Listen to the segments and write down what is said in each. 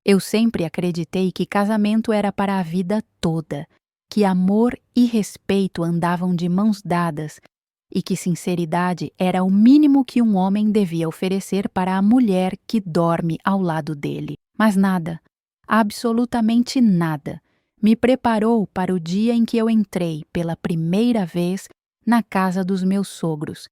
Eu sempre acreditei que casamento era para a vida toda, que amor e respeito andavam de mãos dadas e que sinceridade era o mínimo que um homem devia oferecer para a mulher que dorme ao lado dele. Mas nada, absolutamente nada, me preparou para o dia em que eu entrei pela primeira vez na casa dos meus sogros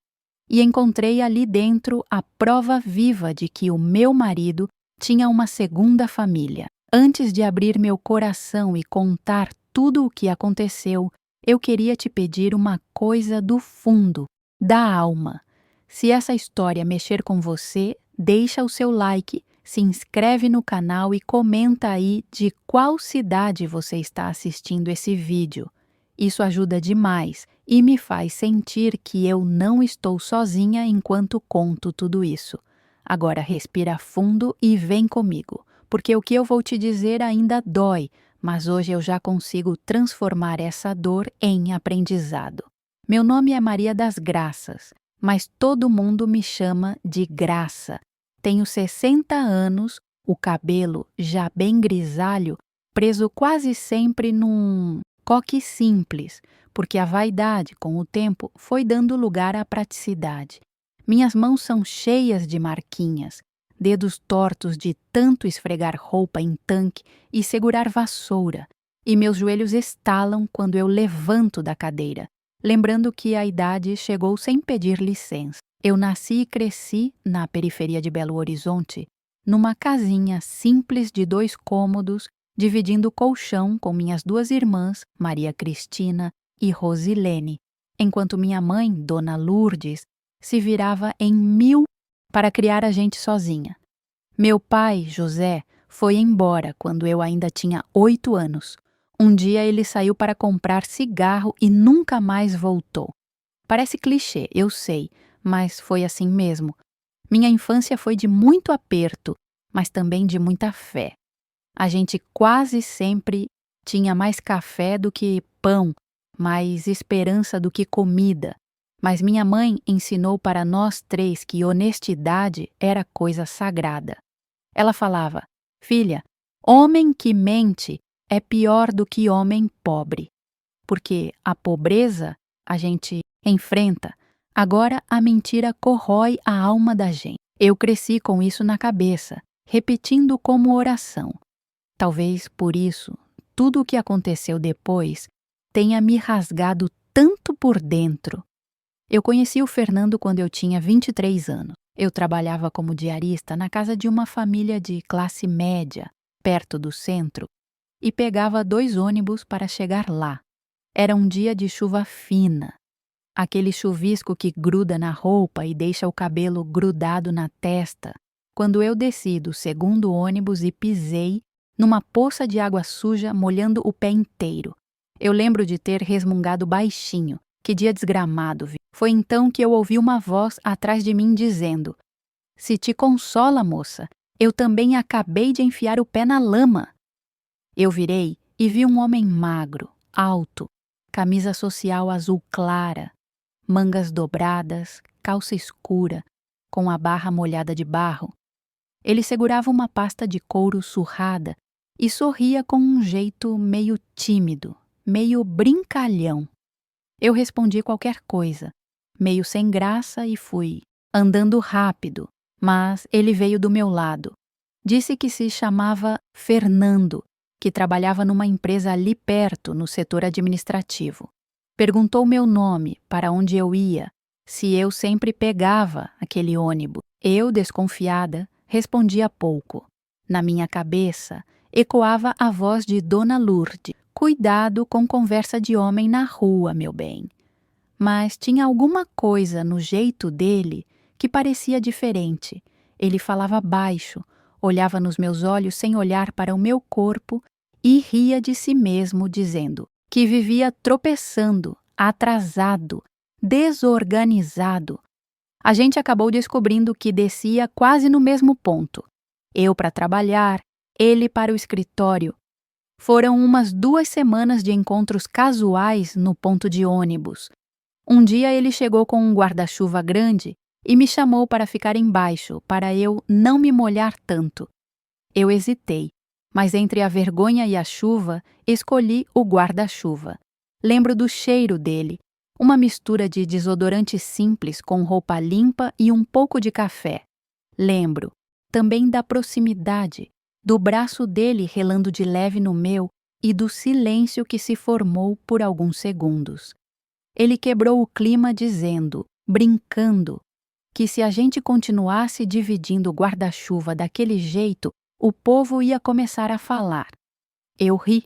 e encontrei ali dentro a prova viva de que o meu marido tinha uma segunda família. Antes de abrir meu coração e contar tudo o que aconteceu, eu queria te pedir uma coisa do fundo, da alma. Se essa história mexer com você, deixa o seu like, se inscreve no canal e comenta aí de qual cidade você está assistindo esse vídeo. Isso ajuda demais e me faz sentir que eu não estou sozinha enquanto conto tudo isso. Agora respira fundo e vem comigo, porque o que eu vou te dizer ainda dói, mas hoje eu já consigo transformar essa dor em aprendizado. Meu nome é Maria das Graças, mas todo mundo me chama de Graça. Tenho 60 anos, o cabelo já bem grisalho, preso quase sempre num coque simples, porque a vaidade, com o tempo, foi dando lugar à praticidade. Minhas mãos são cheias de marquinhas, dedos tortos de tanto esfregar roupa em tanque e segurar vassoura, e meus joelhos estalam quando eu levanto da cadeira, lembrando que a idade chegou sem pedir licença. Eu nasci e cresci na periferia de Belo Horizonte, numa casinha simples de 2 cômodos, dividindo o colchão com minhas 2 irmãs, Maria Cristina e Rosilene, enquanto minha mãe, Dona Lourdes, se virava em 1000 para criar a gente sozinha. Meu pai, José, foi embora quando eu ainda tinha 8 anos. Um dia ele saiu para comprar cigarro e nunca mais voltou. Parece clichê, eu sei, mas foi assim mesmo. Minha infância foi de muito aperto, mas também de muita fé. A gente quase sempre tinha mais café do que pão, mais esperança do que comida. Mas minha mãe ensinou para nós 3 que honestidade era coisa sagrada. Ela falava: "Filha, homem que mente é pior do que homem pobre, porque a pobreza a gente enfrenta, agora a mentira corrói a alma da gente." Eu cresci com isso na cabeça, repetindo como oração. Talvez por isso, tudo o que aconteceu depois tenha me rasgado tanto por dentro. Eu conheci o Fernando quando eu tinha 23 anos. Eu trabalhava como diarista na casa de uma família de classe média, perto do centro, e pegava 2 ônibus para chegar lá. Era um dia de chuva fina, aquele chuvisco que gruda na roupa e deixa o cabelo grudado na testa. Quando eu desci do segundo ônibus e pisei numa poça de água suja molhando o pé inteiro. Eu lembro de ter resmungado baixinho: "Que dia desgramado, vi." Foi então que eu ouvi uma voz atrás de mim dizendo: "Se te consola, moça, eu também acabei de enfiar o pé na lama." Eu virei e vi um homem magro, alto, camisa social azul clara, mangas dobradas, calça escura, com a barra molhada de barro. Ele segurava uma pasta de couro surrada e sorria com um jeito meio tímido, meio brincalhão. Eu respondi qualquer coisa, meio sem graça, e fui andando rápido, mas ele veio do meu lado. Disse que se chamava Fernando, que trabalhava numa empresa ali perto, no setor administrativo. Perguntou meu nome, para onde eu ia, se eu sempre pegava aquele ônibus. Eu, desconfiada, respondia pouco. Na minha cabeça, ecoava a voz de Dona Lourdes: "Cuidado com conversa de homem na rua, meu bem." Mas tinha alguma coisa no jeito dele que parecia diferente. Ele falava baixo, olhava nos meus olhos sem olhar para o meu corpo e ria de si mesmo, dizendo que vivia tropeçando, atrasado, desorganizado. A gente acabou descobrindo que descia quase no mesmo ponto. Eu para trabalhar, ele para o escritório. Foram umas 2 semanas de encontros casuais no ponto de ônibus. Um dia ele chegou com um guarda-chuva grande e me chamou para ficar embaixo, para eu não me molhar tanto. Eu hesitei, Mas entre a vergonha e a chuva, escolhi o guarda-chuva. Lembro do cheiro dele, uma mistura de desodorante simples com roupa limpa e um pouco de café. Lembro também da proximidade, do braço dele relando de leve no meu e do silêncio que se formou por alguns segundos. Ele quebrou o clima dizendo, brincando, que se a gente continuasse dividindo o guarda-chuva daquele jeito, o povo ia começar a falar. Eu ri,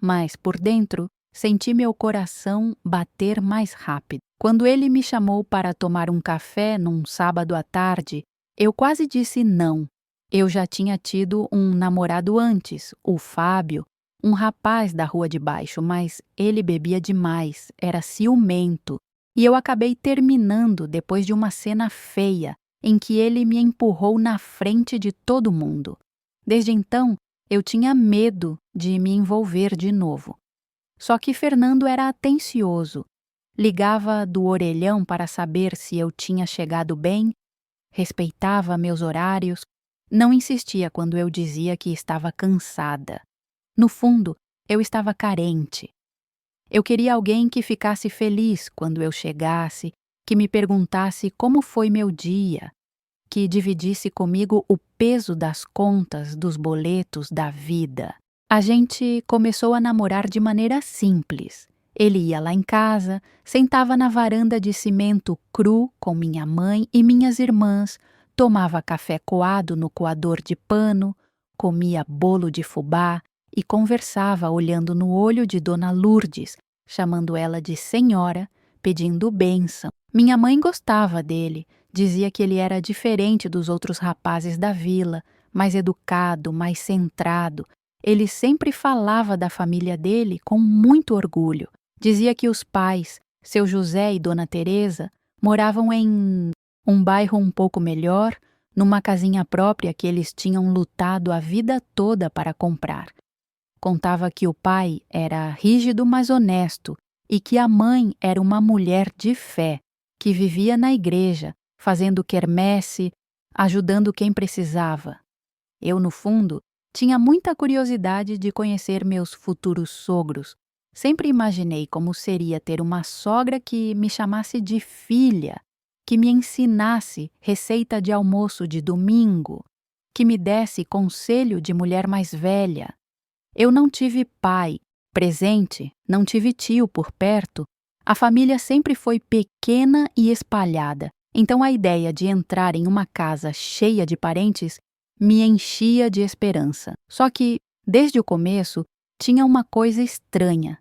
mas por dentro senti meu coração bater mais rápido. Quando ele me chamou para tomar um café num sábado à tarde, eu quase disse não. Eu já tinha tido um namorado antes, o Fábio, um rapaz da rua de baixo, mas ele bebia demais, era ciumento, e eu acabei terminando depois de uma cena feia em que ele me empurrou na frente de todo mundo. Desde então, eu tinha medo de me envolver de novo. Só que Fernando era atencioso. Ligava do orelhão para saber se eu tinha chegado bem, respeitava meus horários, não insistia quando eu dizia que estava cansada. No fundo, eu estava carente. Eu queria alguém que ficasse feliz quando eu chegasse, que me perguntasse como foi meu dia, que dividisse comigo o peso das contas, dos boletos, da vida. A gente começou a namorar de maneira simples. Ele ia lá em casa, sentava na varanda de cimento cru com minha mãe e minhas irmãs, tomava café coado no coador de pano, comia bolo de fubá e conversava olhando no olho de Dona Lourdes, chamando ela de senhora, pedindo bênção. Minha mãe gostava dele, dizia que ele era diferente dos outros rapazes da vila, mais educado, mais centrado. Ele sempre falava da família dele com muito orgulho. Dizia que os pais, seu José e Dona Teresa, moravam em um bairro um pouco melhor, numa casinha própria que eles tinham lutado a vida toda para comprar. Contava que o pai era rígido, mas honesto, e que a mãe era uma mulher de fé, que vivia na igreja, fazendo quermesse, ajudando quem precisava. Eu, no fundo, tinha muita curiosidade de conhecer meus futuros sogros. Sempre imaginei como seria ter uma sogra que me chamasse de filha, que me ensinasse receita de almoço de domingo, que me desse conselho de mulher mais velha. Eu não tive pai presente, não tive tio por perto. A família sempre foi pequena e espalhada, então a ideia de entrar em uma casa cheia de parentes me enchia de esperança. Só que, desde o começo, tinha uma coisa estranha.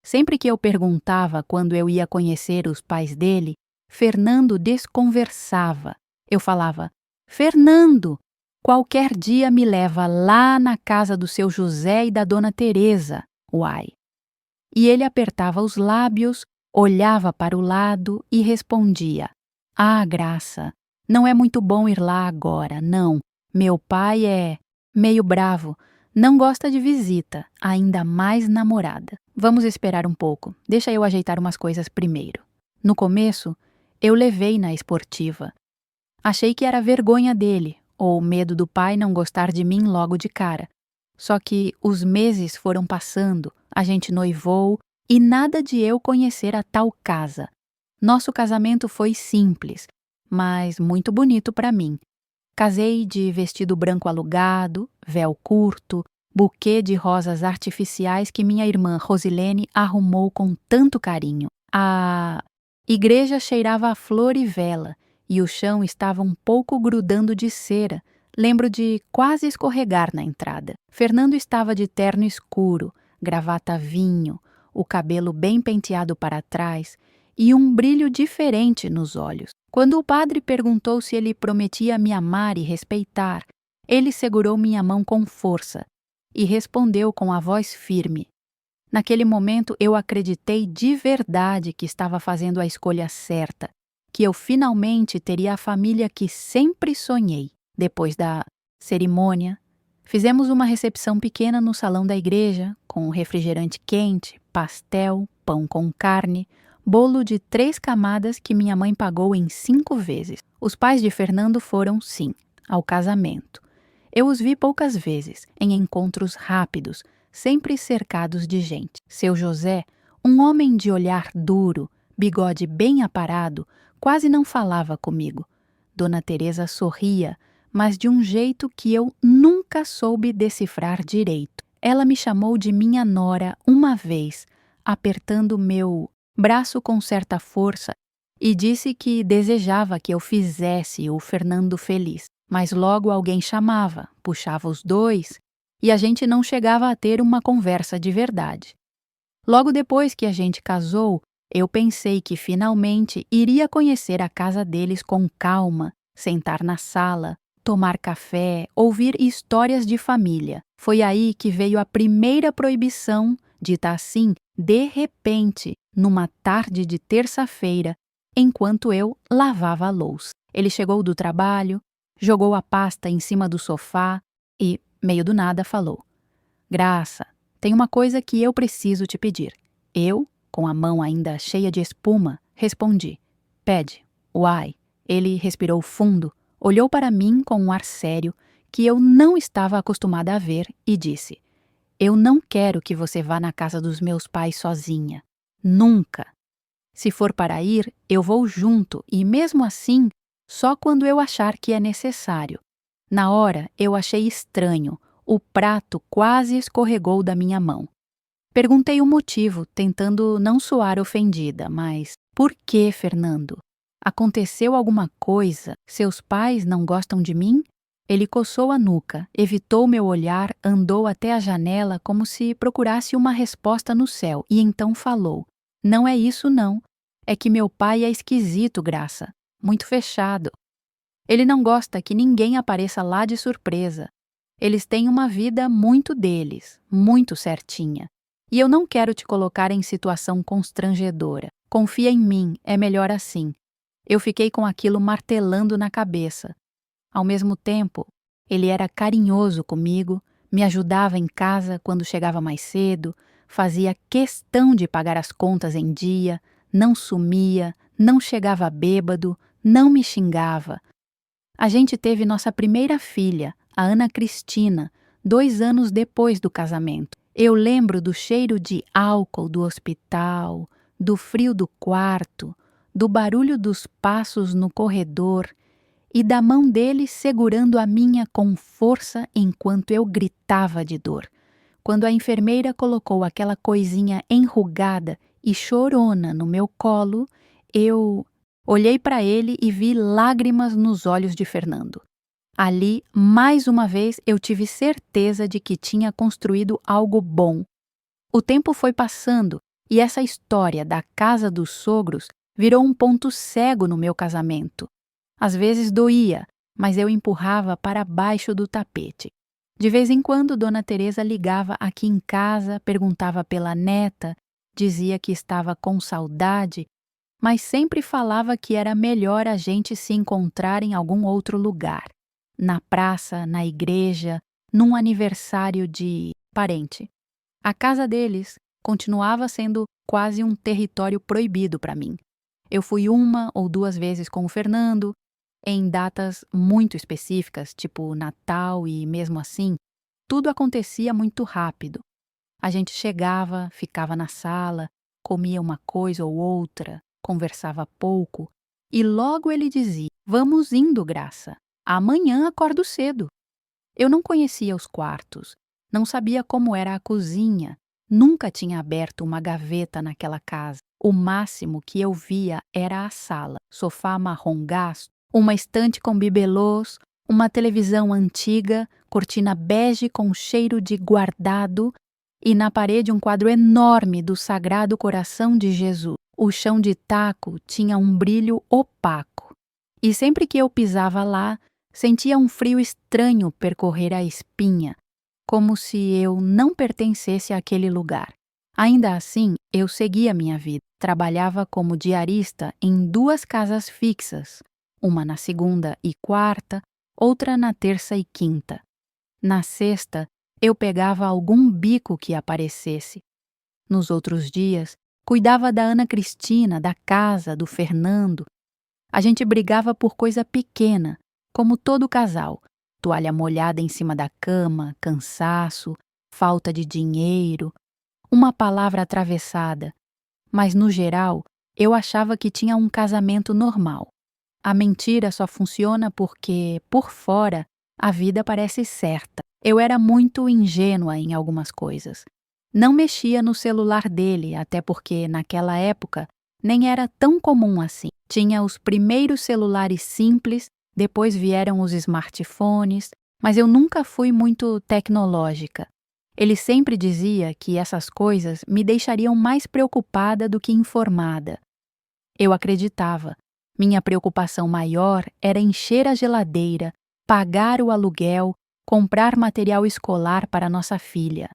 Sempre que eu perguntava quando eu ia conhecer os pais dele, Fernando desconversava. Eu falava, Fernando, qualquer dia me leva lá na casa do seu José e da Dona Teresa, uai. E ele apertava os lábios, olhava para o lado e respondia, ah, Graça, não é muito bom ir lá agora, não. Meu pai é meio bravo, não gosta de visita, ainda mais namorada. Vamos esperar um pouco, deixa eu ajeitar umas coisas primeiro. No começo, eu levei na esportiva. Achei que era vergonha dele, ou medo do pai não gostar de mim logo de cara. Só que os meses foram passando, a gente noivou e nada de eu conhecer a tal casa. Nosso casamento foi simples, mas muito bonito para mim. Casei de vestido branco alugado, véu curto, buquê de rosas artificiais que minha irmã Rosilene arrumou com tanto carinho. A igreja cheirava a flor e vela, e o chão estava um pouco grudando de cera. Lembro de quase escorregar na entrada. Fernando estava de terno escuro, gravata vinho, o cabelo bem penteado para trás e um brilho diferente nos olhos. Quando o padre perguntou se ele prometia me amar e respeitar, ele segurou minha mão com força e respondeu com a voz firme. Naquele momento eu acreditei de verdade que estava fazendo a escolha certa, que eu finalmente teria a família que sempre sonhei. Depois da cerimônia, fizemos uma recepção pequena no salão da igreja, com refrigerante quente, pastel, pão com carne, bolo de 3 camadas que minha mãe pagou em 5 vezes. Os pais de Fernando foram, sim, ao casamento. Eu os vi poucas vezes, em encontros rápidos, sempre cercados de gente. Seu José, um homem de olhar duro, bigode bem aparado, quase não falava comigo. Dona Teresa sorria, mas de um jeito que eu nunca soube decifrar direito. Ela me chamou de minha nora uma vez, apertando meu braço com certa força, e disse que desejava que eu fizesse o Fernando feliz. Mas logo alguém chamava, puxava os dois, e a gente não chegava a ter uma conversa de verdade. Logo depois que a gente casou, eu pensei que finalmente iria conhecer a casa deles com calma, sentar na sala, tomar café, ouvir histórias de família. Foi aí que veio a primeira proibição, dita assim, de repente, numa tarde de terça-feira, enquanto eu lavava a louça. Ele chegou do trabalho, jogou a pasta em cima do sofá e, meio do nada, falou: Graça, tem uma coisa que eu preciso te pedir. Eu, com a mão ainda cheia de espuma, respondi: Pede. Uai. Ele respirou fundo, olhou para mim com um ar sério que eu não estava acostumada a ver e disse: Eu não quero que você vá na casa dos meus pais sozinha. Nunca. Se for para ir, eu vou junto e, mesmo assim, só quando eu achar que é necessário. Na hora, eu achei estranho. O prato quase escorregou da minha mão. Perguntei o motivo, tentando não soar ofendida, mas por que, Fernando? Aconteceu alguma coisa? Seus pais não gostam de mim? Ele coçou a nuca, evitou meu olhar, andou até a janela como se procurasse uma resposta no céu e então falou: Não é isso não. É que meu pai é esquisito, Graça. Muito fechado. Ele não gosta que ninguém apareça lá de surpresa. Eles têm uma vida muito deles, muito certinha. E eu não quero te colocar em situação constrangedora. Confia em mim, é melhor assim. Eu fiquei com aquilo martelando na cabeça. Ao mesmo tempo, ele era carinhoso comigo, me ajudava em casa quando chegava mais cedo, fazia questão de pagar as contas em dia, não sumia, não chegava bêbado, não me xingava. A gente teve nossa primeira filha, a Ana Cristina, 2 anos depois do casamento. Eu lembro do cheiro de álcool do hospital, do frio do quarto, do barulho dos passos no corredor e da mão dele segurando a minha com força enquanto eu gritava de dor. Quando a enfermeira colocou aquela coisinha enrugada e chorona no meu colo, eu olhei para ele e vi lágrimas nos olhos de Fernando. Ali, mais uma vez, eu tive certeza de que tinha construído algo bom. O tempo foi passando e essa história da casa dos sogros virou um ponto cego no meu casamento. Às vezes doía, mas eu empurrava para baixo do tapete. De vez em quando, Dona Teresa ligava aqui em casa, perguntava pela neta, dizia que estava com saudade, mas sempre falava que era melhor a gente se encontrar em algum outro lugar. Na praça, na igreja, num aniversário de parente. A casa deles continuava sendo quase um território proibido para mim. Eu fui 1 ou 2 vezes com o Fernando, em datas muito específicas, tipo Natal, e mesmo assim, tudo acontecia muito rápido. A gente chegava, ficava na sala, comia uma coisa ou outra, conversava pouco, e logo ele dizia: Vamos indo, Graça. Amanhã acordo cedo. Eu não conhecia os quartos, não sabia como era a cozinha, nunca tinha aberto uma gaveta naquela casa. O máximo que eu via era a sala, sofá marrom gasto, uma estante com bibelôs, uma televisão antiga, cortina bege com cheiro de guardado e na parede um quadro enorme do Sagrado Coração de Jesus. O chão de taco tinha um brilho opaco. E sempre que eu pisava lá, sentia um frio estranho percorrer a espinha, como se eu não pertencesse àquele lugar. Ainda assim, eu seguia minha vida. Trabalhava como diarista em 2 casas fixas, uma na segunda e quarta, outra na terça e quinta. Na sexta, eu pegava algum bico que aparecesse. Nos outros dias, cuidava da Ana Cristina, da casa, do Fernando. A gente brigava por coisa pequena, como todo casal, toalha molhada em cima da cama, cansaço, falta de dinheiro, uma palavra atravessada. Mas, no geral, eu achava que tinha um casamento normal. A mentira só funciona porque, por fora, a vida parece certa. Eu era muito ingênua em algumas coisas. Não mexia no celular dele, até porque, naquela época, nem era tão comum assim. Tinha os primeiros celulares simples, depois vieram os smartphones, mas eu nunca fui muito tecnológica. Ele sempre dizia que essas coisas me deixariam mais preocupada do que informada. Eu acreditava. Minha preocupação maior era encher a geladeira, pagar o aluguel, comprar material escolar para nossa filha.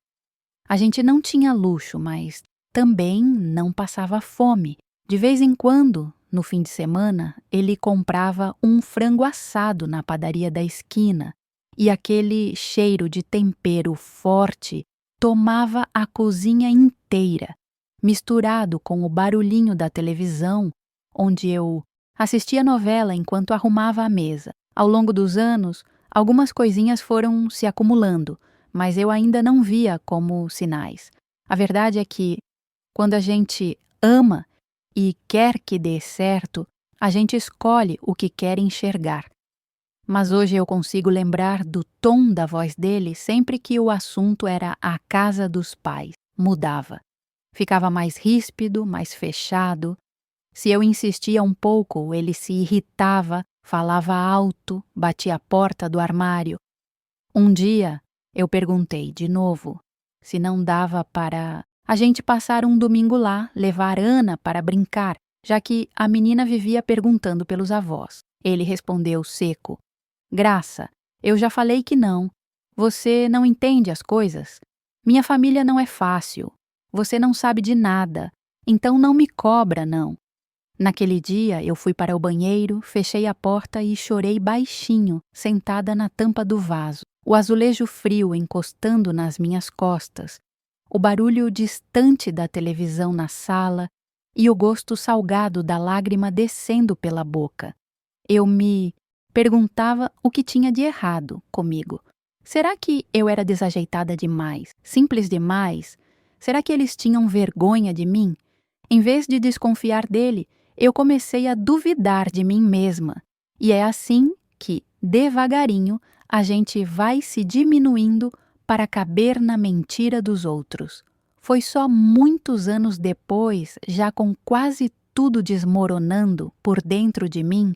A gente não tinha luxo, mas também não passava fome. De vez em quando, no fim de semana, ele comprava um frango assado na padaria da esquina e aquele cheiro de tempero forte tomava a cozinha inteira, misturado com o barulhinho da televisão, onde eu assistia novela enquanto arrumava a mesa. Ao longo dos anos, algumas coisinhas foram se acumulando, mas eu ainda não via como sinais. A verdade é que, quando a gente ama e quer que dê certo, a gente escolhe o que quer enxergar. Mas hoje eu consigo lembrar do tom da voz dele sempre que o assunto era a casa dos pais. Mudava. Ficava mais ríspido, mais fechado. Se eu insistia um pouco, ele se irritava, falava alto, batia a porta do armário. Um dia, eu perguntei de novo se não dava para a gente passar um domingo lá, levar Ana para brincar, já que a menina vivia perguntando pelos avós. Ele respondeu seco: Graça, eu já falei que não. Você não entende as coisas? Minha família não é fácil. Você não sabe de nada. Então não me cobra, não. Naquele dia, eu fui para o banheiro, fechei a porta e chorei baixinho, sentada na tampa do vaso. O azulejo frio encostando nas minhas costas, o barulho distante da televisão na sala e o gosto salgado da lágrima descendo pela boca. Eu me perguntava o que tinha de errado comigo. Será que eu era desajeitada demais? Simples demais? Será que eles tinham vergonha de mim? Em vez de desconfiar dele, eu comecei a duvidar de mim mesma. E é assim que, devagarinho, a gente vai se diminuindo para caber na mentira dos outros. Foi só muitos anos depois, já com quase tudo desmoronando por dentro de mim,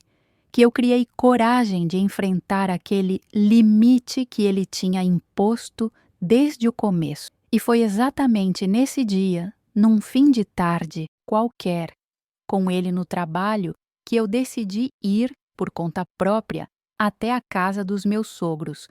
que eu criei coragem de enfrentar aquele limite que ele tinha imposto desde o começo. E foi exatamente nesse dia, num fim de tarde qualquer, com ele no trabalho, que eu decidi ir, por conta própria, até a casa dos meus sogros.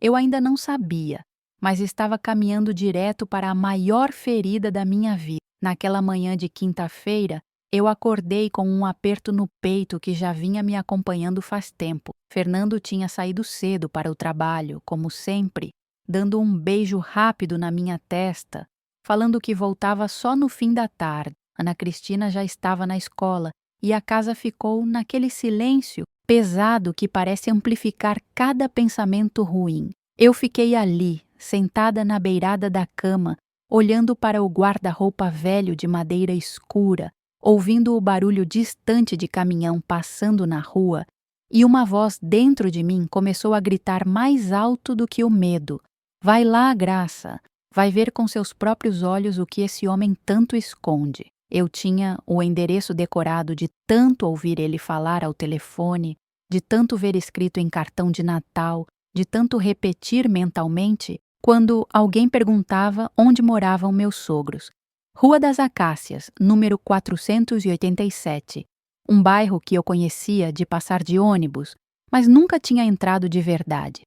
Eu ainda não sabia, mas estava caminhando direto para a maior ferida da minha vida. Naquela manhã de quinta-feira, eu acordei com um aperto no peito que já vinha me acompanhando faz tempo. Fernando tinha saído cedo para o trabalho, como sempre, dando um beijo rápido na minha testa, falando que voltava só no fim da tarde. Ana Cristina já estava na escola e a casa ficou naquele silêncio pesado que parece amplificar cada pensamento ruim. Eu fiquei ali, sentada na beirada da cama, olhando para o guarda-roupa velho de madeira escura, ouvindo o barulho distante de caminhão passando na rua, e uma voz dentro de mim começou a gritar mais alto do que o medo. Vai lá, Graça, vai ver com seus próprios olhos o que esse homem tanto esconde. Eu tinha o endereço decorado de tanto ouvir ele falar ao telefone, de tanto ver escrito em cartão de Natal, de tanto repetir mentalmente, quando alguém perguntava onde moravam meus sogros. Rua das Acácias, número 487, um bairro que eu conhecia de passar de ônibus, mas nunca tinha entrado de verdade.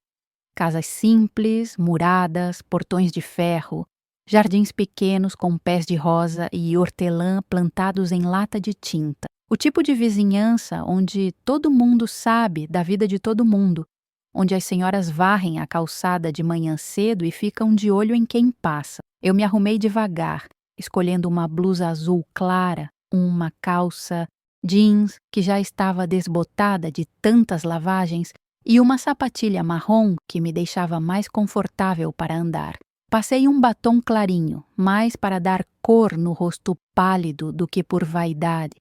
Casas simples, muradas, portões de ferro, jardins pequenos com pés de rosa e hortelã plantados em lata de tinta. O tipo de vizinhança onde todo mundo sabe da vida de todo mundo, onde as senhoras varrem a calçada de manhã cedo e ficam de olho em quem passa. Eu me arrumei devagar, escolhendo uma blusa azul clara, uma calça jeans que já estava desbotada de tantas lavagens e uma sapatilha marrom que me deixava mais confortável para andar. Passei um batom clarinho, mais para dar cor no rosto pálido do que por vaidade.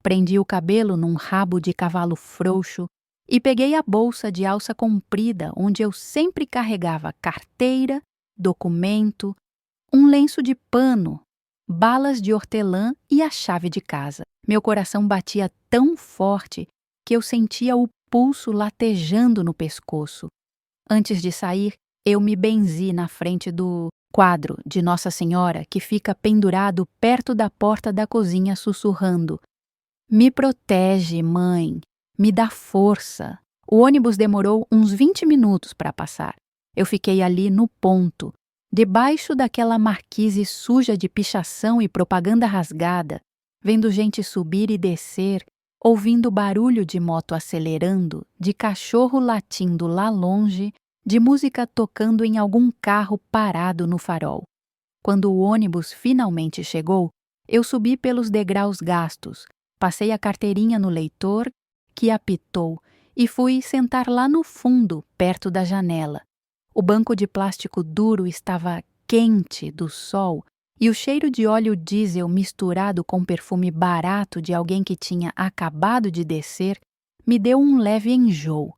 Prendi o cabelo num rabo de cavalo frouxo e peguei a bolsa de alça comprida onde eu sempre carregava carteira, documento, um lenço de pano, balas de hortelã e a chave de casa. Meu coração batia tão forte que eu sentia o pulso latejando no pescoço. Antes de sair, eu me benzi na frente do quadro de Nossa Senhora que fica pendurado perto da porta da cozinha sussurrando: "Me protege, mãe, me dá força." O ônibus demorou uns 20 minutos para passar. Eu fiquei ali no ponto, debaixo daquela marquise suja de pichação e propaganda rasgada, vendo gente subir e descer, ouvindo barulho de moto acelerando, de cachorro latindo lá longe, de música tocando em algum carro parado no farol. Quando o ônibus finalmente chegou, eu subi pelos degraus gastos, passei a carteirinha no leitor, que apitou, e fui sentar lá no fundo, perto da janela. O banco de plástico duro estava quente do sol e o cheiro de óleo diesel misturado com perfume barato de alguém que tinha acabado de descer me deu um leve enjoo.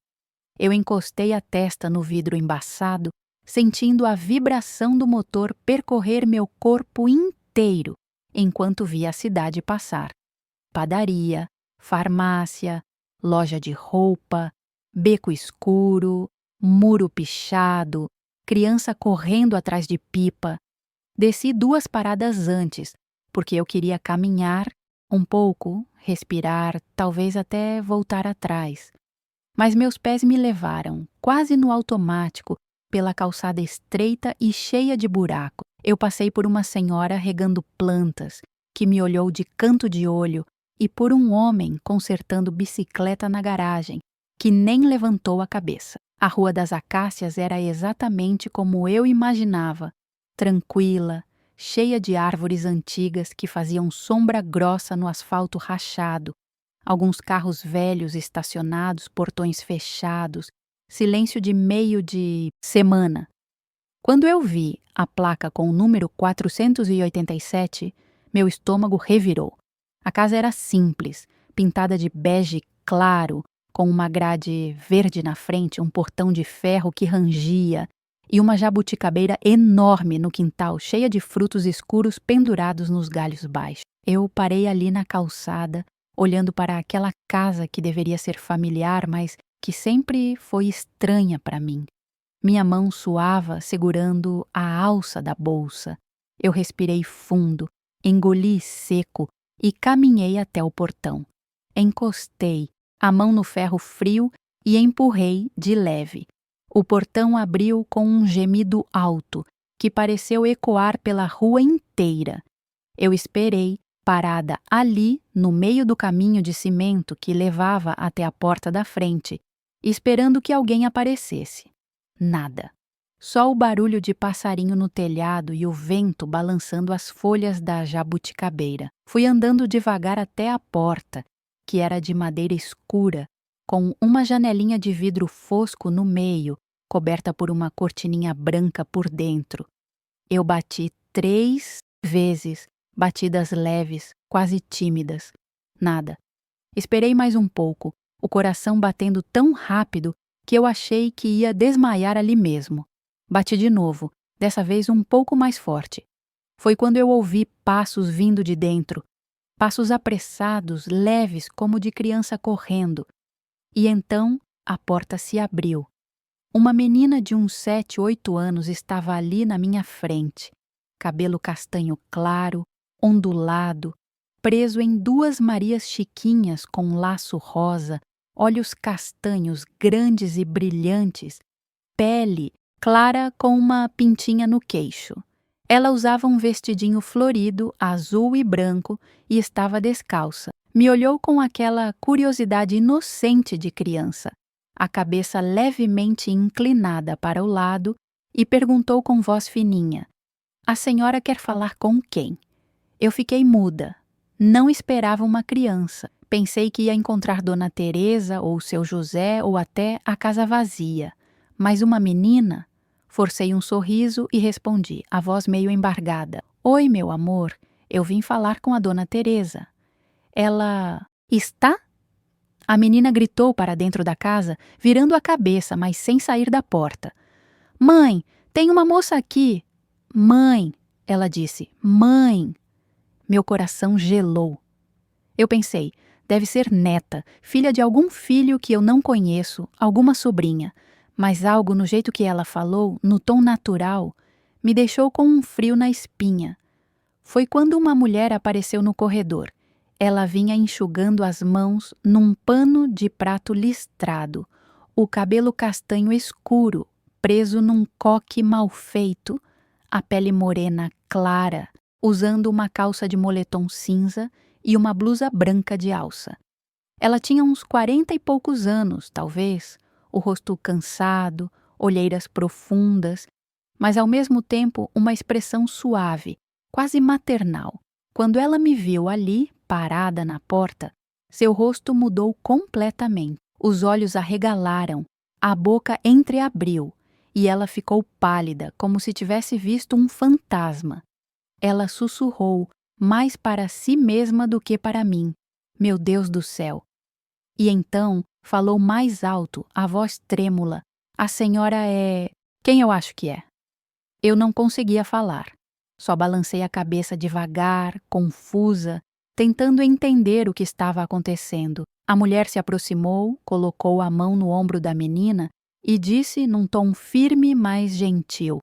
Eu encostei a testa no vidro embaçado, sentindo a vibração do motor percorrer meu corpo inteiro enquanto via a cidade passar. Padaria, farmácia, loja de roupa, beco escuro, muro pichado, criança correndo atrás de pipa. Desci 2 paradas antes, porque eu queria caminhar um pouco, respirar, talvez até voltar atrás. Mas meus pés me levaram, quase no automático, pela calçada estreita e cheia de buraco. Eu passei por uma senhora regando plantas, que me olhou de canto de olho, e por um homem consertando bicicleta na garagem, que nem levantou a cabeça. A Rua das Acácias era exatamente como eu imaginava, tranquila, cheia de árvores antigas que faziam sombra grossa no asfalto rachado, alguns carros velhos estacionados, portões fechados, silêncio de meio de semana. Quando eu vi a placa com o número 487, meu estômago revirou. A casa era simples, pintada de bege claro, com uma grade verde na frente, um portão de ferro que rangia e uma jabuticabeira enorme no quintal, cheia de frutos escuros pendurados nos galhos baixos. Eu parei ali na calçada, olhando para aquela casa que deveria ser familiar, mas que sempre foi estranha para mim. Minha mão suava segurando a alça da bolsa. Eu respirei fundo, engoli seco e caminhei até o portão. Encostei a mão no ferro frio e empurrei de leve. O portão abriu com um gemido alto, que pareceu ecoar pela rua inteira. Eu esperei, parada ali, no meio do caminho de cimento que levava até a porta da frente, esperando que alguém aparecesse. Nada. Só o barulho de passarinho no telhado e o vento balançando as folhas da jabuticabeira. Fui andando devagar até a porta, que era de madeira escura, com uma janelinha de vidro fosco no meio, coberta por uma cortininha branca por dentro. Eu bati 3 vezes, batidas leves, quase tímidas. Nada. Esperei mais um pouco, o coração batendo tão rápido que eu achei que ia desmaiar ali mesmo. Bati de novo, dessa vez um pouco mais forte. Foi quando eu ouvi passos vindo de dentro, passos apressados, leves como de criança correndo. E então a porta se abriu. Uma menina de uns 7, 8 anos estava ali na minha frente, cabelo castanho claro, ondulado, preso em 2 Marias Chiquinhas com um laço rosa, olhos castanhos grandes e brilhantes, pele clara com uma pintinha no queixo. Ela usava um vestidinho florido, azul e branco, e estava descalça. Me olhou com aquela curiosidade inocente de criança, a cabeça levemente inclinada para o lado, e perguntou com voz fininha: "A senhora quer falar com quem?" Eu fiquei muda. Não esperava uma criança. Pensei que ia encontrar Dona Teresa ou seu José ou até a casa vazia. Mas uma menina? Forcei um sorriso e respondi, a voz meio embargada. Oi, meu amor, eu vim falar com a Dona Teresa. Ela... está? A menina gritou para dentro da casa, virando a cabeça, mas sem sair da porta. Mãe, tem uma moça aqui. Mãe, ela disse, mãe. Meu coração gelou. Eu pensei, deve ser neta, filha de algum filho que eu não conheço, alguma sobrinha. Mas algo no jeito que ela falou, no tom natural, me deixou com um frio na espinha. Foi quando uma mulher apareceu no corredor. Ela vinha enxugando as mãos num pano de prato listrado, o cabelo castanho escuro, preso num coque mal feito, a pele morena clara, usando uma calça de moletom cinza e uma blusa branca de alça. Ela tinha uns 40 e poucos anos, talvez, o rosto cansado, olheiras profundas, mas ao mesmo tempo uma expressão suave, quase maternal. Quando ela me viu ali, parada na porta, seu rosto mudou completamente. Os olhos arregalaram, a boca entreabriu e ela ficou pálida, como se tivesse visto um fantasma. Ela sussurrou, mais para si mesma do que para mim. Meu Deus do céu! E então falou mais alto, a voz trêmula. A senhora é... quem eu acho que é? Eu não conseguia falar. Só balancei a cabeça devagar, confusa, tentando entender o que estava acontecendo. A mulher se aproximou, colocou a mão no ombro da menina e disse num tom firme, mas gentil: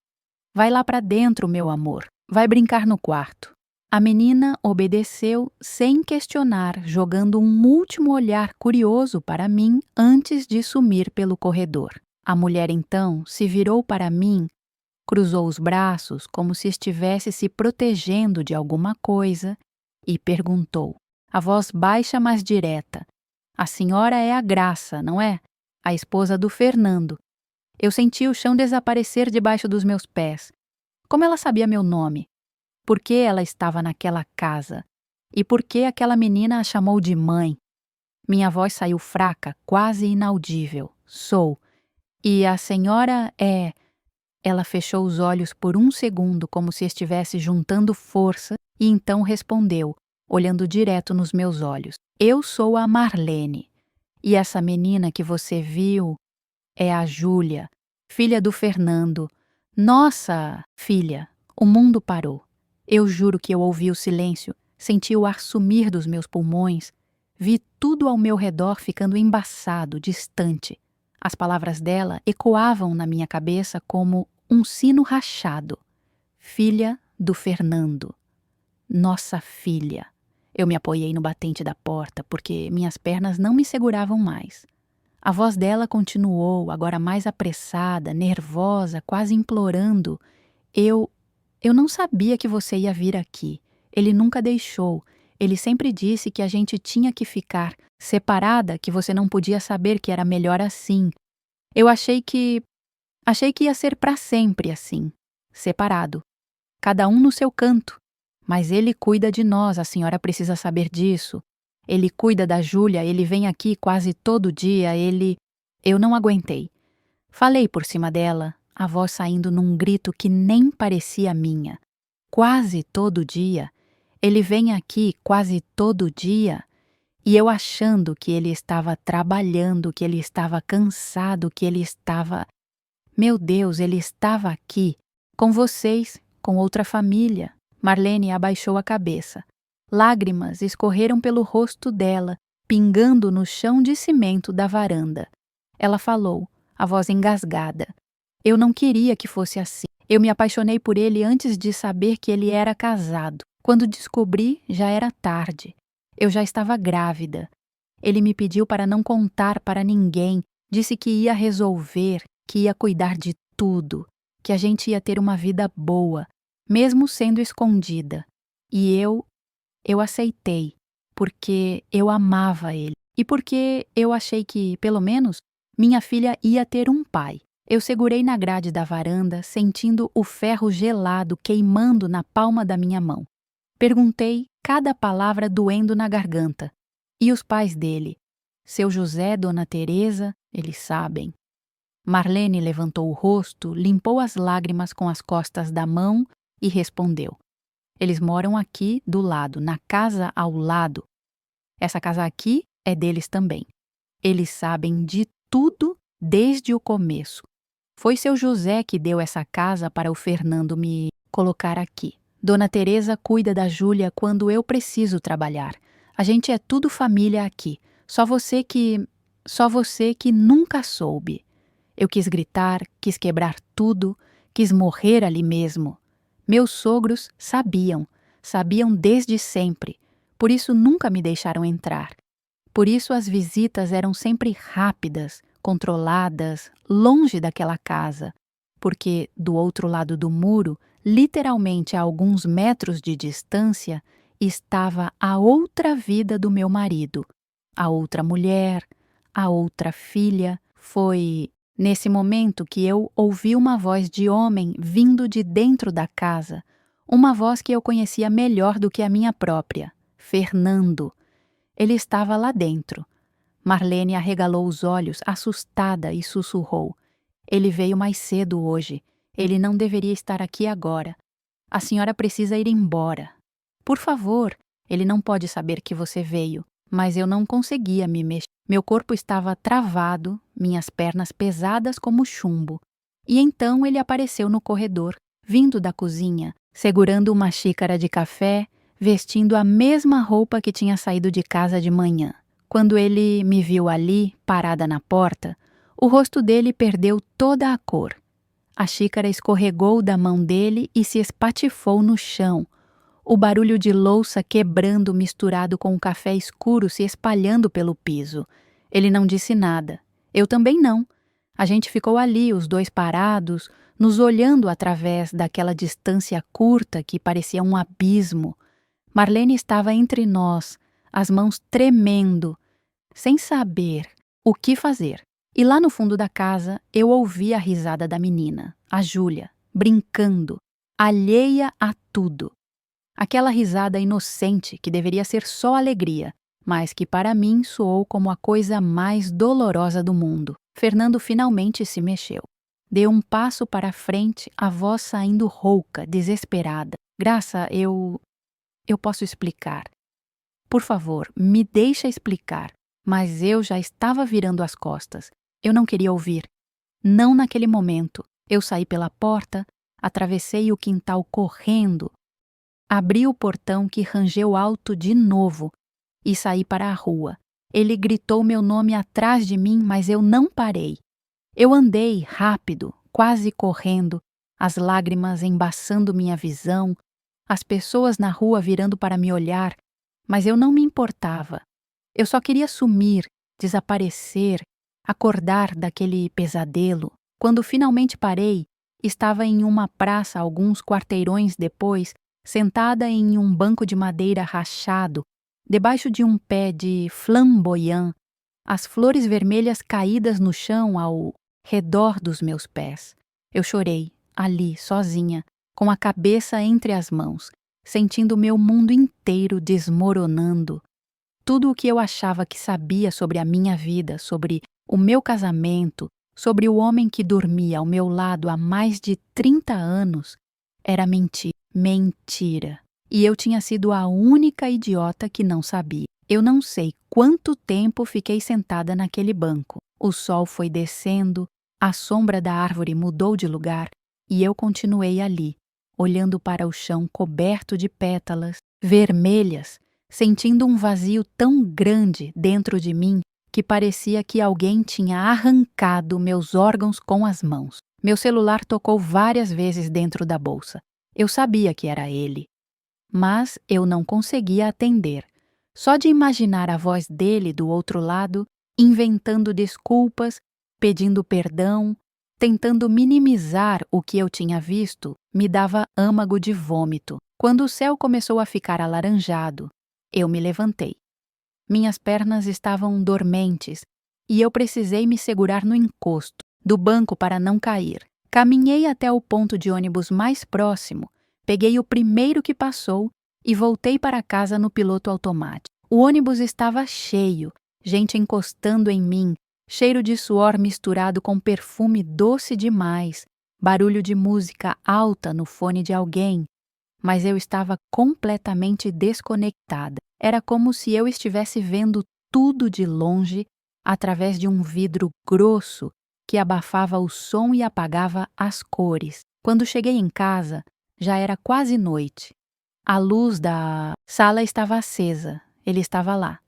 Vai lá para dentro, meu amor. Vai brincar no quarto. A menina obedeceu sem questionar, jogando um último olhar curioso para mim antes de sumir pelo corredor. A mulher então se virou para mim, cruzou os braços como se estivesse se protegendo de alguma coisa e perguntou, a voz baixa mas direta: A senhora é a Graça, não é? A esposa do Fernando. Eu senti o chão desaparecer debaixo dos meus pés. Como ela sabia meu nome? Por que ela estava naquela casa? E por que aquela menina a chamou de mãe? Minha voz saiu fraca, quase inaudível. Sou. E a senhora é... Ela fechou os olhos por um segundo como se estivesse juntando força e então respondeu, olhando direto nos meus olhos. Eu sou a Marlene. E essa menina que você viu é a Júlia, filha do Fernando. Nossa, filha, o mundo parou. Eu juro que eu ouvi o silêncio, senti o ar sumir dos meus pulmões, vi tudo ao meu redor ficando embaçado, distante. As palavras dela ecoavam na minha cabeça como um sino rachado. Filha do Fernando. Nossa filha. Eu me apoiei no batente da porta porque minhas pernas não me seguravam mais. A voz dela continuou, agora mais apressada, nervosa, quase implorando. Eu não sabia que você ia vir aqui. Ele nunca deixou. Ele sempre disse que a gente tinha que ficar separada, que você não podia saber que era melhor assim. Eu achei que ia ser para sempre assim, separado. Cada um no seu canto. Mas ele cuida de nós, a senhora precisa saber disso. Ele cuida da Júlia, ele vem aqui quase todo dia, ele... Eu não aguentei. Falei por cima dela, a voz saindo num grito que nem parecia minha. Quase todo dia. Ele vem aqui quase todo dia. E eu achando que ele estava trabalhando, que ele estava cansado, que ele estava... Meu Deus, ele estava aqui, com vocês, com outra família. Marlene abaixou a cabeça. Lágrimas escorreram pelo rosto dela, pingando no chão de cimento da varanda. Ela falou, a voz engasgada. Eu não queria que fosse assim. Eu me apaixonei por ele antes de saber que ele era casado. Quando descobri, já era tarde. Eu já estava grávida. Ele me pediu para não contar para ninguém, disse que ia resolver, que ia cuidar de tudo, que a gente ia ter uma vida boa, mesmo sendo escondida. E eu aceitei, porque eu amava ele e porque eu achei que, pelo menos, minha filha ia ter um pai. Eu segurei na grade da varanda, sentindo o ferro gelado queimando na palma da minha mão. Perguntei, cada palavra doendo na garganta. E os pais dele? Seu José, Dona Teresa, eles sabem. Marlene levantou o rosto, limpou as lágrimas com as costas da mão e respondeu: eles moram aqui do lado, na casa ao lado. Essa casa aqui é deles também. Eles sabem de tudo desde o começo. Foi seu José que deu essa casa para o Fernando me colocar aqui. Dona Teresa cuida da Júlia quando eu preciso trabalhar. A gente é tudo família aqui. Só você que nunca soube. Eu quis gritar, quis quebrar tudo, quis morrer ali mesmo. Meus sogros sabiam desde sempre. Por isso nunca me deixaram entrar. Por isso as visitas eram sempre rápidas, controladas, longe daquela casa, porque do outro lado do muro, literalmente a alguns metros de distância, estava a outra vida do meu marido, a outra mulher, a outra filha. Foi nesse momento que eu ouvi uma voz de homem vindo de dentro da casa, uma voz que eu conhecia melhor do que a minha própria, Fernando. Ele estava lá dentro. Marlene arregalou os olhos, assustada, e sussurrou: ele veio mais cedo hoje. Ele não deveria estar aqui agora. A senhora precisa ir embora. Por favor, ele não pode saber que você veio. Mas eu não conseguia me mexer. Meu corpo estava travado, minhas pernas pesadas como chumbo. E então ele apareceu no corredor, vindo da cozinha, segurando uma xícara de café, vestindo a mesma roupa que tinha saído de casa de manhã. Quando ele me viu ali, parada na porta, o rosto dele perdeu toda a cor. A xícara escorregou da mão dele e se espatifou no chão. O barulho de louça quebrando misturado com o café escuro se espalhando pelo piso. Ele não disse nada. Eu também não. A gente ficou ali, os dois parados, nos olhando através daquela distância curta que parecia um abismo. Marlene estava entre nós, as mãos tremendo, sem saber o que fazer. E lá no fundo da casa, eu ouvi a risada da menina, a Júlia, brincando, alheia a tudo. Aquela risada inocente que deveria ser só alegria, mas que para mim soou como a coisa mais dolorosa do mundo. Fernando finalmente se mexeu. Deu um passo para a frente, a voz saindo rouca, desesperada. Graça, eu posso explicar. Por favor, me deixa explicar. Mas eu já estava virando as costas. Eu não queria ouvir. Não naquele momento. Eu saí pela porta, atravessei o quintal correndo, abri o portão que rangeu alto de novo e saí para a rua. Ele gritou meu nome atrás de mim, mas eu não parei. Eu andei rápido, quase correndo, as lágrimas embaçando minha visão, as pessoas na rua virando para me olhar, mas eu não me importava. Eu só queria sumir, desaparecer, acordar daquele pesadelo. Quando finalmente parei, estava em uma praça alguns quarteirões depois, sentada em um banco de madeira rachado, debaixo de um pé de flamboyant, as flores vermelhas caídas no chão ao redor dos meus pés. Eu chorei, ali, sozinha, com a cabeça entre as mãos, sentindo meu mundo inteiro desmoronando. Tudo o que eu achava que sabia sobre a minha vida, sobre o meu casamento, sobre o homem que dormia ao meu lado há mais de 30 anos, era mentira. Mentira. E eu tinha sido a única idiota que não sabia. Eu não sei quanto tempo fiquei sentada naquele banco. O sol foi descendo, a sombra da árvore mudou de lugar e eu continuei ali, olhando para o chão coberto de pétalas vermelhas, sentindo um vazio tão grande dentro de mim que parecia que alguém tinha arrancado meus órgãos com as mãos. Meu celular tocou várias vezes dentro da bolsa. Eu sabia que era ele, mas eu não conseguia atender. Só de imaginar a voz dele do outro lado, inventando desculpas, pedindo perdão, tentando minimizar o que eu tinha visto, me dava âmago de vômito. Quando o céu começou a ficar alaranjado, eu me levantei. Minhas pernas estavam dormentes e eu precisei me segurar no encosto do banco para não cair. Caminhei até o ponto de ônibus mais próximo, peguei o primeiro que passou e voltei para casa no piloto automático. O ônibus estava cheio, gente encostando em mim, cheiro de suor misturado com perfume doce demais, barulho de música alta no fone de alguém, mas eu estava completamente desconectada. Era como se eu estivesse vendo tudo de longe através de um vidro grosso que abafava o som e apagava as cores. Quando cheguei em casa, já era quase noite. A luz da sala estava acesa. Ele estava lá.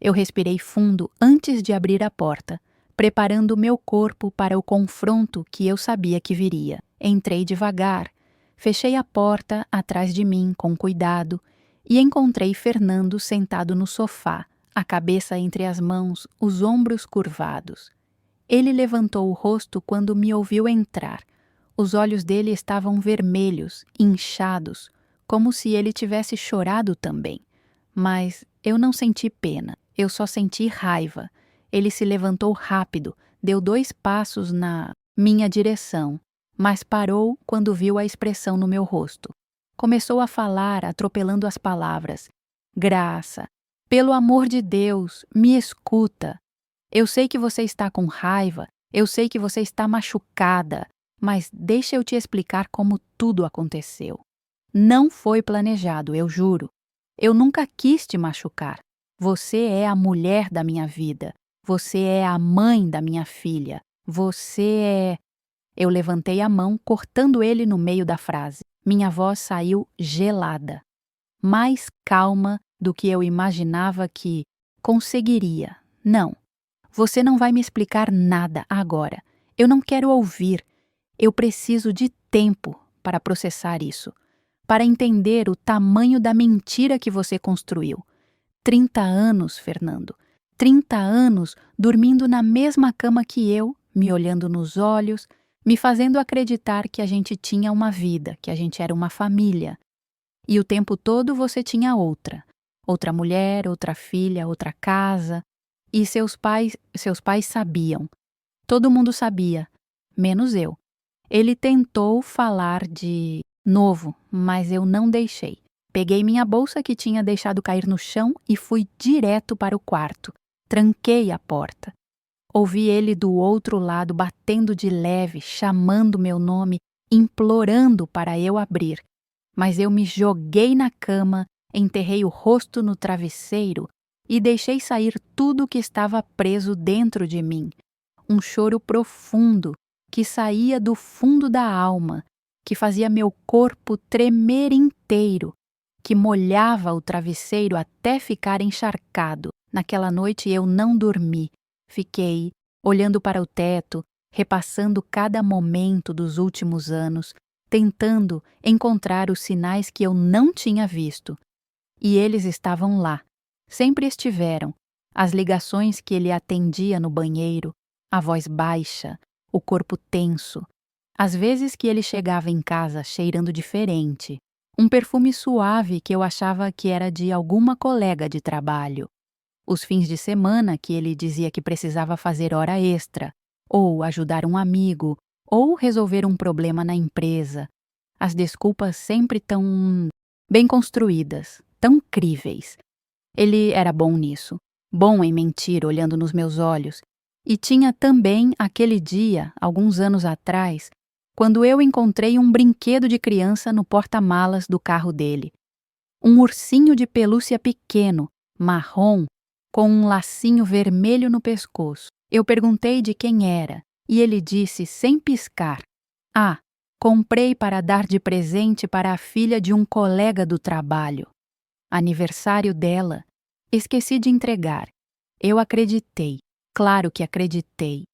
Eu respirei fundo antes de abrir a porta, preparando meu corpo para o confronto que eu sabia que viria. Entrei devagar, fechei a porta atrás de mim com cuidado e encontrei Fernando sentado no sofá, a cabeça entre as mãos, os ombros curvados. Ele levantou o rosto quando me ouviu entrar. Os olhos dele estavam vermelhos, inchados, como se ele tivesse chorado também. Mas eu não senti pena, eu só senti raiva. Ele se levantou rápido, deu 2 passos na minha direção, mas parou quando viu a expressão no meu rosto. Começou a falar, atropelando as palavras. Graça, pelo amor de Deus, me escuta. Eu sei que você está com raiva, eu sei que você está machucada, mas deixa eu te explicar como tudo aconteceu. Não foi planejado, eu juro. Eu nunca quis te machucar. Você é a mulher da minha vida. Você é a mãe da minha filha. Você é... Eu levantei a mão, cortando ele no meio da frase. Minha voz saiu gelada. Mais calma do que eu imaginava que conseguiria. Não. Você não vai me explicar nada agora. Eu não quero ouvir. Eu preciso de tempo para processar isso, para entender o tamanho da mentira que você construiu. 30 anos, Fernando. 30 anos dormindo na mesma cama que eu, me olhando nos olhos, me fazendo acreditar que a gente tinha uma vida, que a gente era uma família. E o tempo todo você tinha outra. Outra mulher, outra filha, outra casa. E seus pais sabiam. Todo mundo sabia, menos eu. Ele tentou falar de novo, mas eu não deixei. Peguei minha bolsa que tinha deixado cair no chão e fui direto para o quarto. Tranquei a porta. Ouvi ele do outro lado batendo de leve, chamando meu nome, implorando para eu abrir. Mas eu me joguei na cama, enterrei o rosto no travesseiro e deixei sair tudo que estava preso dentro de mim. Um choro profundo que saía do fundo da alma, que fazia meu corpo tremer inteiro, que molhava o travesseiro até ficar encharcado. Naquela noite eu não dormi. Fiquei olhando para o teto, repassando cada momento dos últimos anos, tentando encontrar os sinais que eu não tinha visto. E eles estavam lá. Sempre estiveram. As ligações que ele atendia no banheiro, a voz baixa, o corpo tenso. Às vezes que ele chegava em casa cheirando diferente. Um perfume suave que eu achava que era de alguma colega de trabalho. Os fins de semana que ele dizia que precisava fazer hora extra, ou ajudar um amigo, ou resolver um problema na empresa. As desculpas sempre tão bem construídas, tão críveis. Ele era bom nisso, bom em mentir olhando nos meus olhos. E tinha também aquele dia, alguns anos atrás, quando eu encontrei um brinquedo de criança no porta-malas do carro dele. Um ursinho de pelúcia pequeno, marrom, com um lacinho vermelho no pescoço. Eu perguntei de quem era, e ele disse sem piscar: "Ah, comprei para dar de presente para a filha de um colega do trabalho. Aniversário dela. Esqueci de entregar." Eu acreditei, claro que acreditei.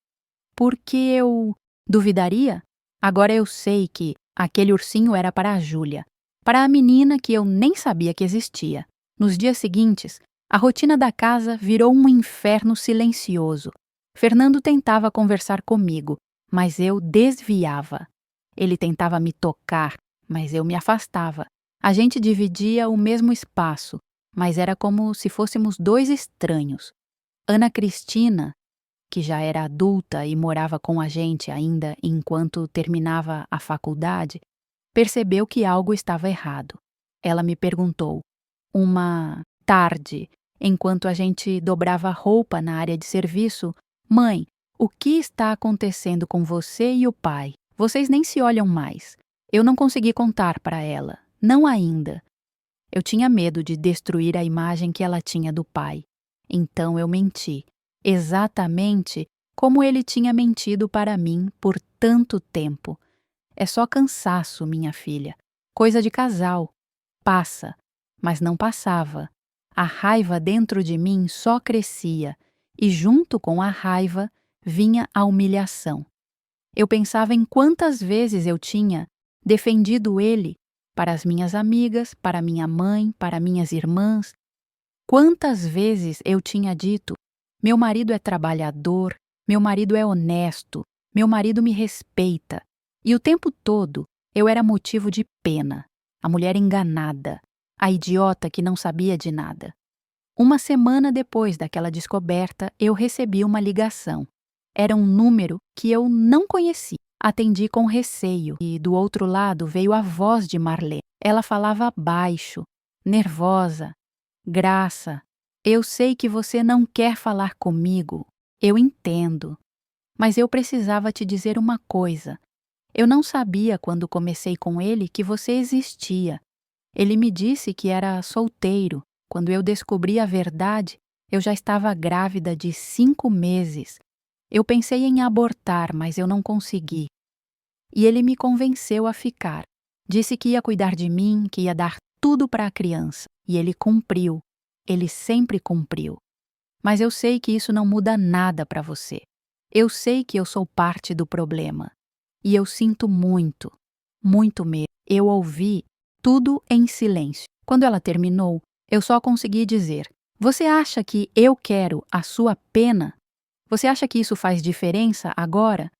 Por que eu duvidaria? Agora eu sei que aquele ursinho era para a Júlia, para a menina que eu nem sabia que existia. Nos dias seguintes, a rotina da casa virou um inferno silencioso. Fernando tentava conversar comigo, mas eu desviava. Ele tentava me tocar, mas eu me afastava. A gente dividia o mesmo espaço, mas era como se fôssemos 2 estranhos. Ana Cristina, que já era adulta e morava com a gente ainda enquanto terminava a faculdade, percebeu que algo estava errado. Ela me perguntou, uma tarde, Enquanto a gente dobrava roupa na área de serviço, mãe, o que está acontecendo com você e o pai? Vocês nem se olham mais. Eu não consegui contar para ela. Não ainda. Eu tinha medo de destruir a imagem que ela tinha do pai. Então eu menti. Exatamente como ele tinha mentido para mim por tanto tempo. É só cansaço, minha filha. Coisa de casal. Passa. Mas não passava. A raiva dentro de mim só crescia, e junto com a raiva vinha a humilhação. Eu pensava em quantas vezes eu tinha defendido ele para as minhas amigas, para minha mãe, para minhas irmãs. Quantas vezes eu tinha dito: meu marido é trabalhador, meu marido é honesto, meu marido me respeita. E o tempo todo eu era motivo de pena, a mulher enganada, a idiota que não sabia de nada. Uma semana depois daquela descoberta, eu recebi uma ligação. Era um número que eu não conhecia. Atendi com receio e do outro lado veio a voz de Marlene. Ela falava baixo, nervosa. Graça, eu sei que você não quer falar comigo. Eu entendo. Mas eu precisava te dizer uma coisa. Eu não sabia quando comecei com ele que você existia. Ele me disse que era solteiro. Quando eu descobri a verdade, eu já estava grávida de 5 meses. Eu pensei em abortar, mas eu não consegui. E ele me convenceu a ficar. Disse que ia cuidar de mim, que ia dar tudo para a criança. E ele cumpriu. Ele sempre cumpriu. Mas eu sei que isso não muda nada para você. Eu sei que eu sou parte do problema. E eu sinto muito, muito mesmo. Eu ouvi tudo em silêncio. Quando ela terminou, eu só consegui dizer: você acha que eu quero a sua pena? Você acha que isso faz diferença agora?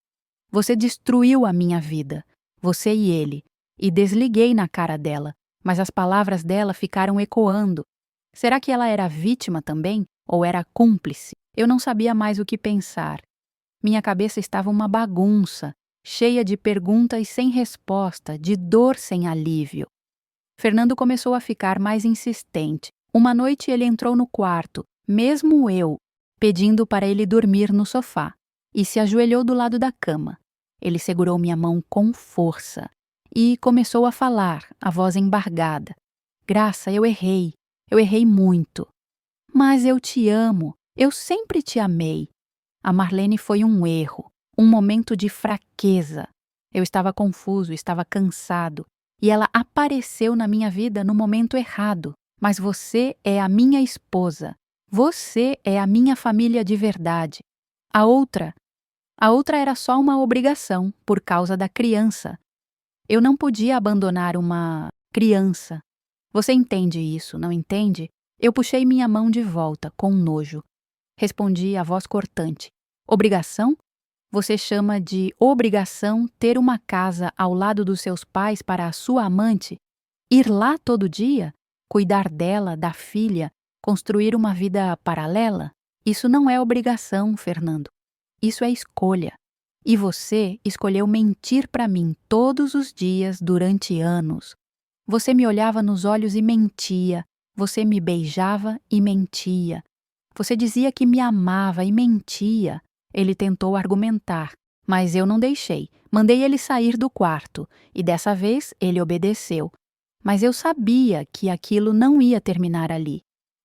Você destruiu a minha vida, você e ele, e desliguei na cara dela, mas as palavras dela ficaram ecoando. Será que ela era vítima também? Ou era cúmplice? Eu não sabia mais o que pensar. Minha cabeça estava uma bagunça, cheia de perguntas sem resposta, de dor sem alívio. Fernando começou a ficar mais insistente. Uma noite ele entrou no quarto, mesmo eu, pedindo para ele dormir no sofá, e se ajoelhou do lado da cama. Ele segurou minha mão com força e começou a falar, a voz embargada. Graça, eu errei muito. Mas eu te amo, eu sempre te amei. A Marlene foi um erro, um momento de fraqueza. Eu estava confuso, estava cansado, e ela apareceu na minha vida no momento errado. Mas você é a minha esposa. Você é a minha família de verdade. A outra era só uma obrigação por causa da criança. Eu não podia abandonar uma criança. Você entende isso, não entende? Eu puxei minha mão de volta, com nojo. Respondi a voz cortante. Obrigação? Você chama de obrigação ter uma casa ao lado dos seus pais para a sua amante? Ir lá todo dia? Cuidar dela, da filha? Construir uma vida paralela? Isso não é obrigação, Fernando. Isso é escolha. E você escolheu mentir para mim todos os dias durante anos. Você me olhava nos olhos e mentia. Você me beijava e mentia. Você dizia que me amava e mentia. Ele tentou argumentar, mas eu não deixei. Mandei ele sair do quarto e dessa vez ele obedeceu. Mas eu sabia que aquilo não ia terminar ali.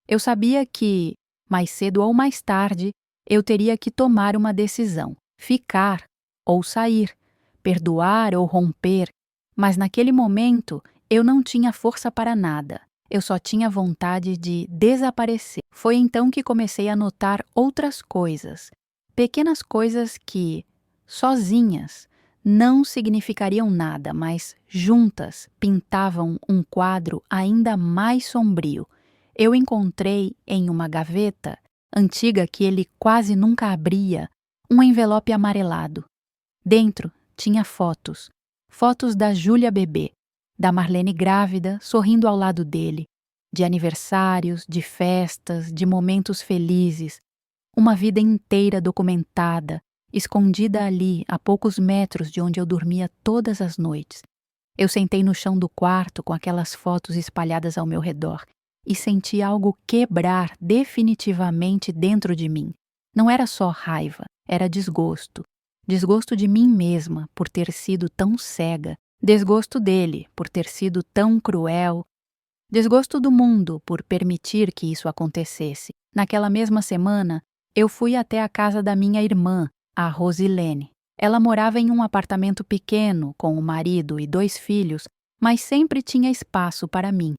Eu sabia que, mais cedo ou mais tarde, eu teria que tomar uma decisão: ficar ou sair, perdoar ou romper. Mas naquele momento eu não tinha força para nada. Eu só tinha vontade de desaparecer. Foi então que comecei a notar outras coisas. Pequenas coisas que, sozinhas, não significariam nada, mas juntas pintavam um quadro ainda mais sombrio. Eu encontrei em uma gaveta, antiga que ele quase nunca abria, um envelope amarelado. Dentro tinha fotos. Fotos da Júlia bebê, da Marlene grávida, sorrindo ao lado dele, de aniversários, de festas, de momentos felizes. Uma vida inteira documentada, escondida ali, a poucos metros de onde eu dormia todas as noites. Eu sentei no chão do quarto com aquelas fotos espalhadas ao meu redor e senti algo quebrar definitivamente dentro de mim. Não era só raiva, era desgosto. Desgosto de mim mesma por ter sido tão cega, desgosto dele por ter sido tão cruel, desgosto do mundo por permitir que isso acontecesse. Naquela mesma semana, eu fui até a casa da minha irmã, a Rosilene. Ela morava em um apartamento pequeno, com o marido e 2 filhos, mas sempre tinha espaço para mim.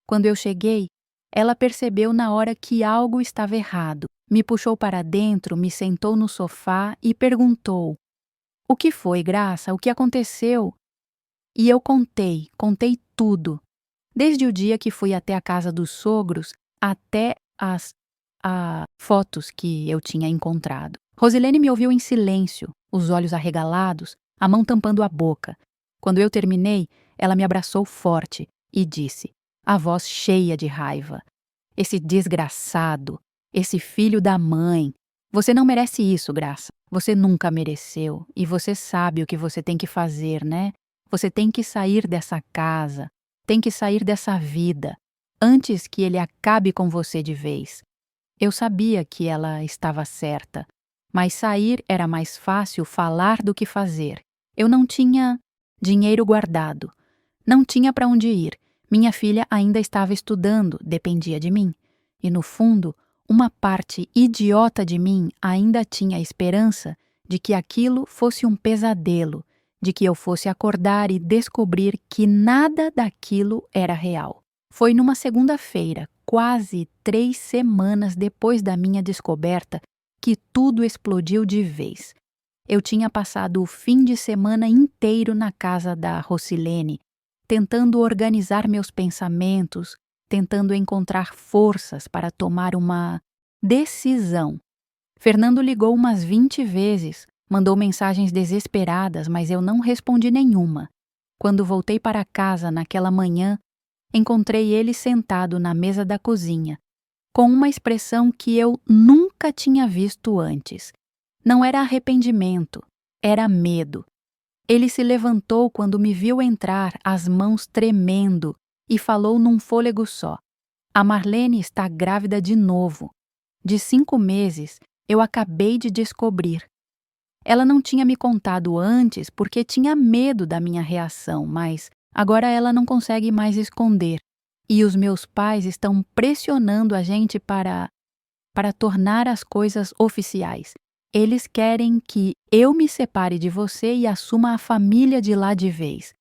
Quando eu cheguei, ela percebeu na hora que algo estava errado. Me puxou para dentro, me sentou no sofá e perguntou: "O que foi, Graça? O que aconteceu?" E eu contei tudo. Desde o dia que fui até a casa dos sogros até as fotos que eu tinha encontrado. Rosilene me ouviu em silêncio, os olhos arregalados, a mão tampando a boca. Quando eu terminei, ela me abraçou forte e disse, a voz cheia de raiva: "Esse desgraçado, esse filho da mãe. Você não merece isso, Graça. Você nunca mereceu. E você sabe o que você tem que fazer, né? Você tem que sair dessa casa, tem que sair dessa vida, antes que ele acabe com você de vez." Eu sabia que ela estava certa, mas sair era mais fácil falar do que fazer. Eu não tinha dinheiro guardado, não tinha para onde ir. Minha filha ainda estava estudando, dependia de mim. E no fundo, uma parte idiota de mim ainda tinha a esperança de que aquilo fosse um pesadelo, de que eu fosse acordar e descobrir que nada daquilo era real. Foi numa segunda-feira, quase 3 semanas depois da minha descoberta, que tudo explodiu de vez. Eu tinha passado o fim de semana inteiro na casa da Rosilene, tentando organizar meus pensamentos, tentando encontrar forças para tomar uma decisão. Fernando ligou umas 20 vezes, mandou mensagens desesperadas, mas eu não respondi nenhuma. Quando voltei para casa naquela manhã, encontrei ele sentado na mesa da cozinha, com uma expressão que eu nunca tinha visto antes. Não era arrependimento, era medo. Ele se levantou quando me viu entrar, as mãos tremendo, e falou num fôlego só: "A Marlene está grávida de novo. De 5 meses, eu acabei de descobrir." Ela não tinha me contado antes porque tinha medo da minha reação, mas agora ela não consegue mais esconder. E os meus pais estão pressionando a gente para tornar as coisas oficiais. Eles querem que eu me separe de você e assuma a família de lá de vez.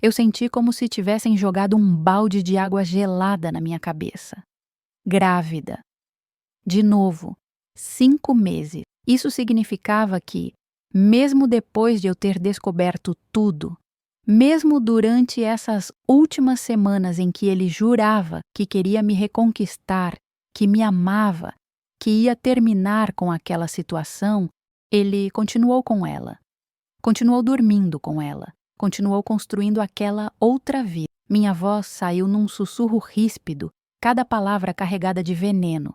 Eu senti como se tivessem jogado um balde de água gelada na minha cabeça. Grávida. De novo, 5 meses. Isso significava que, mesmo depois de eu ter descoberto tudo, mesmo durante essas últimas semanas em que ele jurava que queria me reconquistar, que me amava, que ia terminar com aquela situação, ele continuou com ela. Continuou dormindo com ela. Continuou construindo aquela outra vida. Minha voz saiu num sussurro ríspido, cada palavra carregada de veneno.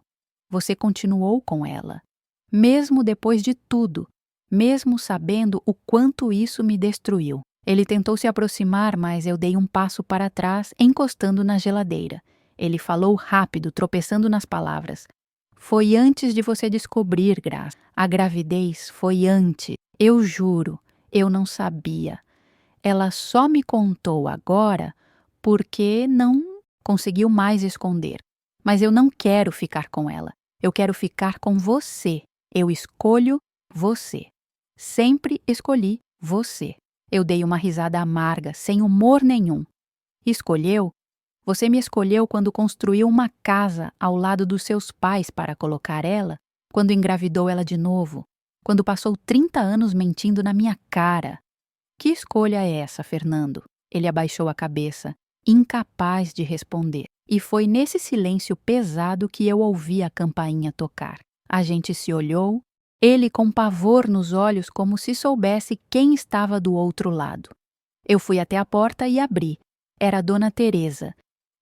Você continuou com ela. Mesmo depois de tudo, mesmo sabendo o quanto isso me destruiu. Ele tentou se aproximar, mas eu dei um passo para trás, encostando na geladeira. Ele falou rápido, tropeçando nas palavras. "Foi antes de você descobrir, Graça. A gravidez foi antes. Eu juro, eu não sabia. Ela só me contou agora porque não conseguiu mais esconder. Mas eu não quero ficar com ela. Eu quero ficar com você. Eu escolho você. Sempre escolhi você." Eu dei uma risada amarga, sem humor nenhum. "Escolheu? Você me escolheu quando construiu uma casa ao lado dos seus pais para colocar ela, quando engravidou ela de novo, quando passou 30 anos mentindo na minha cara." "Que escolha é essa, Fernando?" Ele abaixou a cabeça, incapaz de responder. E foi nesse silêncio pesado que eu ouvi a campainha tocar. A gente se olhou, ele com pavor nos olhos como se soubesse quem estava do outro lado. Eu fui até a porta e abri. Era Dona Teresa.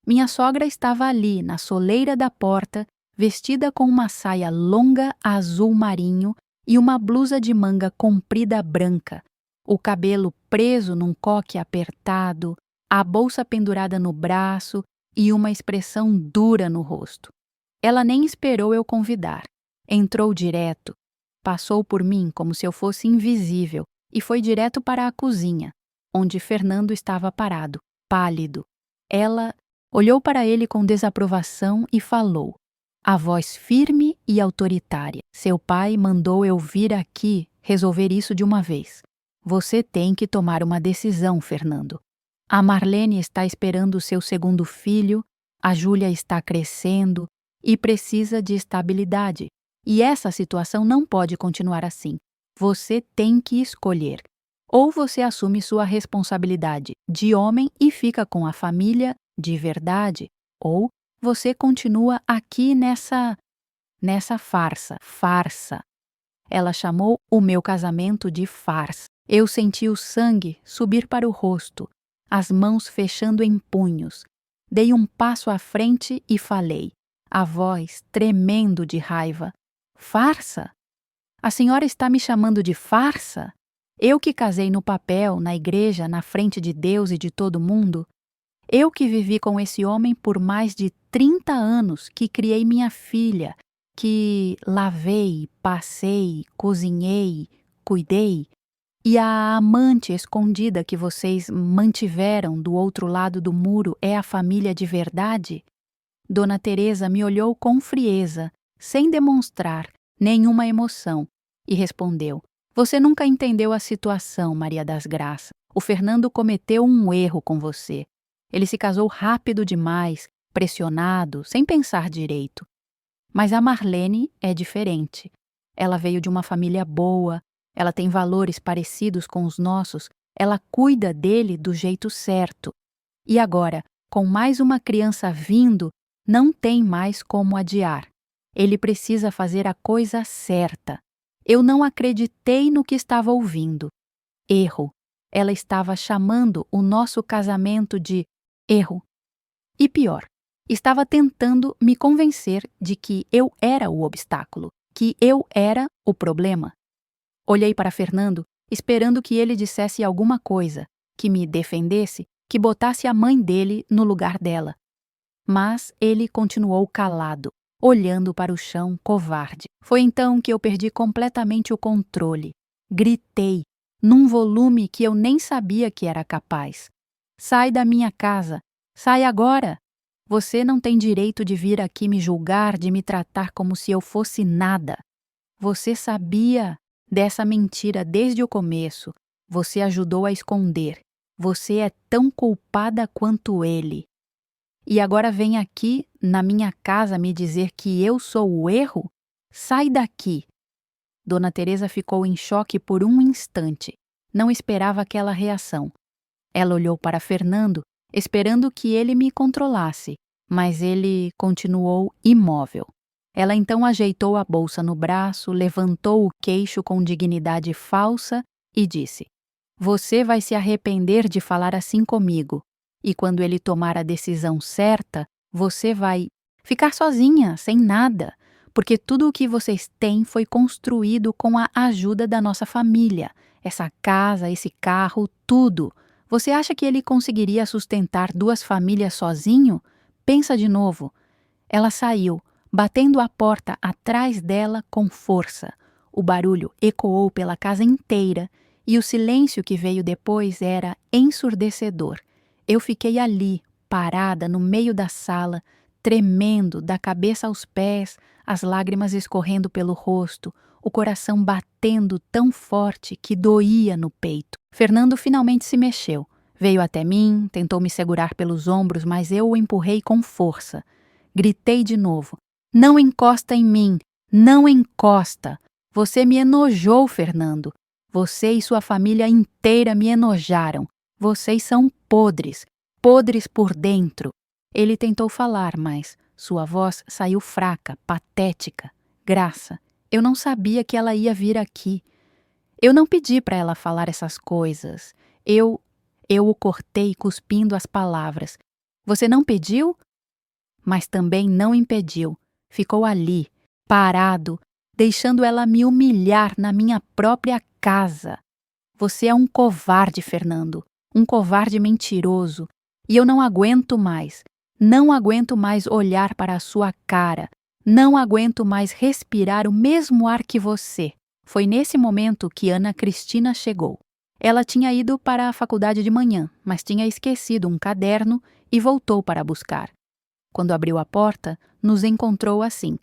Minha sogra estava ali, na soleira da porta, vestida com uma saia longa azul marinho e uma blusa de manga comprida branca, o cabelo preso num coque apertado, a bolsa pendurada no braço e uma expressão dura no rosto. Ela nem esperou eu convidar. Entrou direto, passou por mim como se eu fosse invisível e foi direto para a cozinha, onde Fernando estava parado, pálido. Ela olhou para ele com desaprovação e falou, a voz firme e autoritária. Seu pai mandou eu vir aqui resolver isso de uma vez. Você tem que tomar uma decisão, Fernando. A Marlene está esperando seu segundo filho, a Júlia está crescendo e precisa de estabilidade. E essa situação não pode continuar assim. Você tem que escolher. Ou você assume sua responsabilidade de homem e fica com a família de verdade, ou você continua aqui nessa farsa. Ela chamou o meu casamento de farsa. Eu senti o sangue subir para o rosto, as mãos fechando em punhos. Dei um passo à frente e falei, a voz tremendo de raiva. Farsa? A senhora está me chamando de farsa? Eu que casei no papel, na igreja, na frente de Deus e de todo mundo? Eu que vivi com esse homem por mais de 30 anos, que criei minha filha, que lavei, passei, cozinhei, cuidei, e a amante escondida que vocês mantiveram do outro lado do muro é a família de verdade? Dona Teresa me olhou com frieza, sem demonstrar nenhuma emoção, e respondeu, você nunca entendeu a situação, Maria das Graças. O Fernando cometeu um erro com você. Ele se casou rápido demais, pressionado, sem pensar direito. Mas a Marlene é diferente. Ela veio de uma família boa, ela tem valores parecidos com os nossos, ela cuida dele do jeito certo. E agora, com mais uma criança vindo, não tem mais como adiar. Ele precisa fazer a coisa certa. Eu não acreditei no que estava ouvindo. Erro. Ela estava chamando o nosso casamento de erro. E pior, estava tentando me convencer de que eu era o obstáculo, que eu era o problema. Olhei para Fernando, esperando que ele dissesse alguma coisa, que me defendesse, que botasse a mãe dele no lugar dela. Mas ele continuou calado, olhando para o chão covarde. Foi então que eu perdi completamente o controle. Gritei, num volume que eu nem sabia que era capaz. Sai da minha casa! Sai agora! Você não tem direito de vir aqui me julgar, de me tratar como se eu fosse nada. Você sabia dessa mentira desde o começo. Você ajudou a esconder. Você é tão culpada quanto ele. E agora vem aqui, na minha casa, me dizer que eu sou o erro? Sai daqui! Dona Teresa ficou em choque por um instante. Não esperava aquela reação. Ela olhou para Fernando, esperando que ele me controlasse, mas ele continuou imóvel. Ela então ajeitou a bolsa no braço, levantou o queixo com dignidade falsa e disse: Você vai se arrepender de falar assim comigo. E quando ele tomar a decisão certa, você vai ficar sozinha, sem nada, porque tudo o que vocês têm foi construído com a ajuda da nossa família. Essa casa, esse carro, tudo. Você acha que ele conseguiria sustentar 2 famílias sozinho? Pensa de novo. Ela saiu, batendo a porta atrás dela com força. O barulho ecoou pela casa inteira e o silêncio que veio depois era ensurdecedor. Eu fiquei ali, parada no meio da sala, tremendo da cabeça aos pés, as lágrimas escorrendo pelo rosto, o coração batendo tão forte que doía no peito. Fernando finalmente se mexeu. Veio até mim, tentou me segurar pelos ombros, mas eu o empurrei com força. Gritei de novo. Não encosta em mim! Não encosta! Você me enojou, Fernando. Você e sua família inteira me enojaram. Vocês são podres, podres por dentro. Ele tentou falar, mas sua voz saiu fraca, patética. Graça, eu não sabia que ela ia vir aqui. Eu não pedi para ela falar essas coisas. Eu o cortei cuspindo as palavras. Você não pediu? Mas também não impediu. Ficou ali, parado, deixando ela me humilhar na minha própria casa. Você é um covarde, Fernando. Um covarde mentiroso. E eu não aguento mais. Não aguento mais olhar para a sua cara. Não aguento mais respirar o mesmo ar que você. Foi nesse momento que Ana Cristina chegou. Ela tinha ido para a faculdade de manhã, mas tinha esquecido um caderno e voltou para buscar. Quando abriu a porta, nos encontrou assim.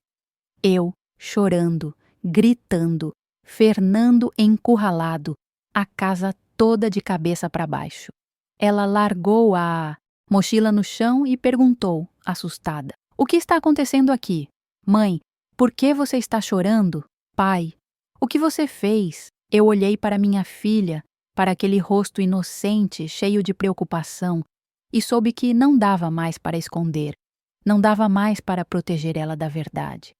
Eu, chorando, gritando, Fernando encurralado, a casa toda de cabeça para baixo. Ela largou a mochila no chão e perguntou, assustada: "O que está acontecendo aqui? Mãe, por que você está chorando? Pai, o que você fez?" Eu olhei para minha filha, para aquele rosto inocente, cheio de preocupação, e soube que não dava mais para esconder, não dava mais para proteger ela da verdade.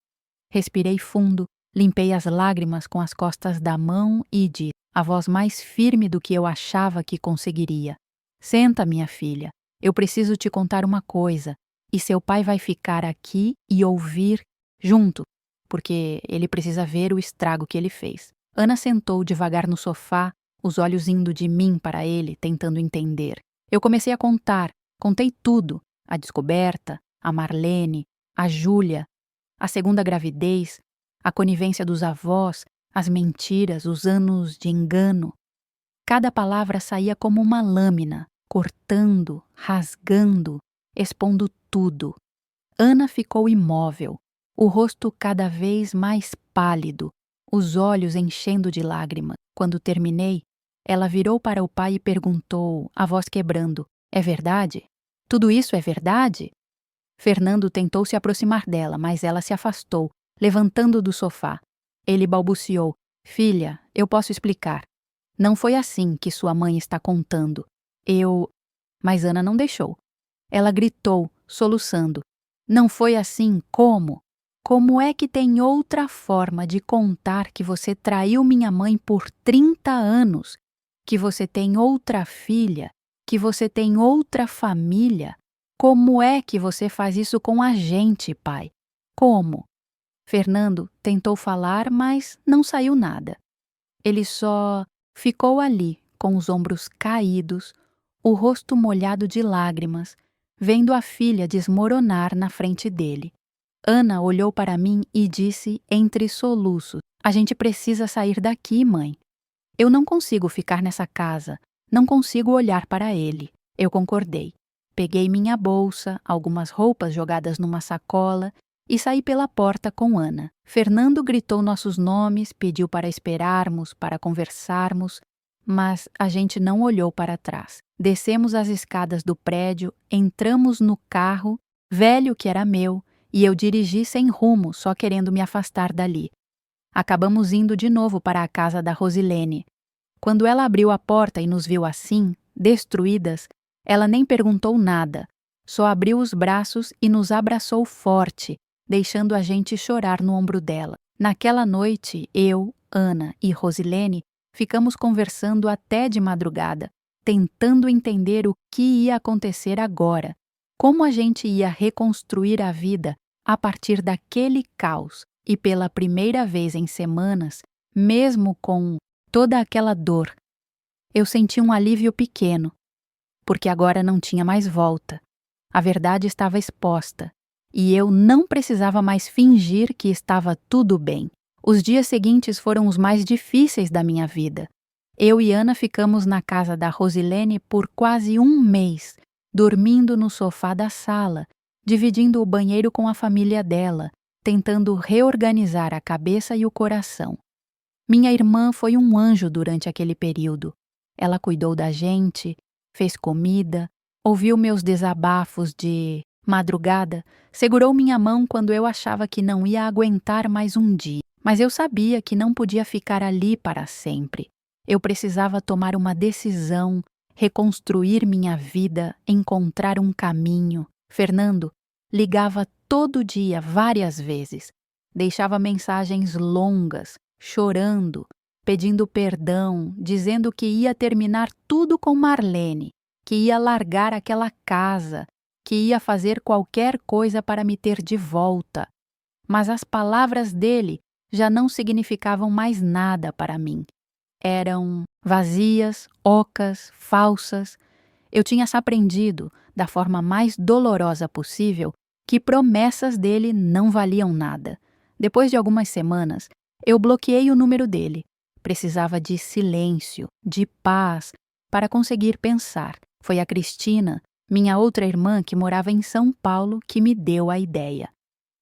Respirei fundo, limpei as lágrimas com as costas da mão e disse, a voz mais firme do que eu achava que conseguiria: "Senta, minha filha, eu preciso te contar uma coisa, e seu pai vai ficar aqui e ouvir junto, porque ele precisa ver o estrago que ele fez." Ana sentou devagar no sofá, os olhos indo de mim para ele, tentando entender. Eu comecei a contar, contei tudo: a descoberta, a Marlene, a Júlia, a segunda gravidez, a conivência dos avós, as mentiras, os anos de engano. Cada palavra saía como uma lâmina, cortando, rasgando, expondo tudo. Ana ficou imóvel, o rosto cada vez mais pálido, os olhos enchendo de lágrimas. Quando terminei, ela virou para o pai e perguntou, a voz quebrando: "É verdade? Tudo isso é verdade?" Fernando tentou se aproximar dela, mas ela se afastou, levantando do sofá. Ele balbuciou: "Filha, eu posso explicar. Não foi assim que sua mãe está contando. Mas Ana não deixou. Ela gritou, soluçando: "Não foi assim como? Como é que tem outra forma de contar que você traiu minha mãe por 30 anos? Que você tem outra filha? Que você tem outra família? Como é que você faz isso com a gente, pai? Como?" Fernando tentou falar, mas não saiu nada. Ele só ficou ali, com os ombros caídos, o rosto molhado de lágrimas, vendo a filha desmoronar na frente dele. Ana olhou para mim e disse entre soluços: "A gente precisa sair daqui, mãe. Eu não consigo ficar nessa casa, não consigo olhar para ele." Eu concordei. Peguei minha bolsa, algumas roupas jogadas numa sacola e saí pela porta com Ana. Fernando gritou nossos nomes, pediu para esperarmos, para conversarmos, mas a gente não olhou para trás. Descemos as escadas do prédio, entramos no carro, velho que era meu, e eu dirigi sem rumo, só querendo me afastar dali. Acabamos indo de novo para a casa da Rosilene. Quando ela abriu a porta e nos viu assim, destruídas, ela nem perguntou nada, só abriu os braços e nos abraçou forte, deixando a gente chorar no ombro dela. Naquela noite, eu, Ana e Rosilene ficamos conversando até de madrugada, tentando entender o que ia acontecer agora, como a gente ia reconstruir a vida a partir daquele caos. E pela primeira vez em semanas, mesmo com toda aquela dor, eu senti um alívio pequeno, porque agora não tinha mais volta. A verdade estava exposta, e eu não precisava mais fingir que estava tudo bem. Os dias seguintes foram os mais difíceis da minha vida. Eu e Ana ficamos na casa da Rosilene por quase um mês, dormindo no sofá da sala, dividindo o banheiro com a família dela, tentando reorganizar a cabeça e o coração. Minha irmã foi um anjo durante aquele período. Ela cuidou da gente, fez comida, ouviu meus desabafos de madrugada, segurou minha mão quando eu achava que não ia aguentar mais um dia. Mas eu sabia que não podia ficar ali para sempre. Eu precisava tomar uma decisão, reconstruir minha vida, encontrar um caminho. Fernando ligava todo dia, várias vezes. Deixava mensagens longas, chorando, pedindo perdão, dizendo que ia terminar tudo com Marlene, que ia largar aquela casa, que ia fazer qualquer coisa para me ter de volta. Mas as palavras dele já não significavam mais nada para mim. Eram vazias, ocas, falsas. Eu tinha aprendido, da forma mais dolorosa possível, que promessas dele não valiam nada. Depois de algumas semanas, eu bloqueei o número dele. Precisava de silêncio, de paz, para conseguir pensar. Foi a Cristina, minha outra irmã que morava em São Paulo, que me deu a ideia.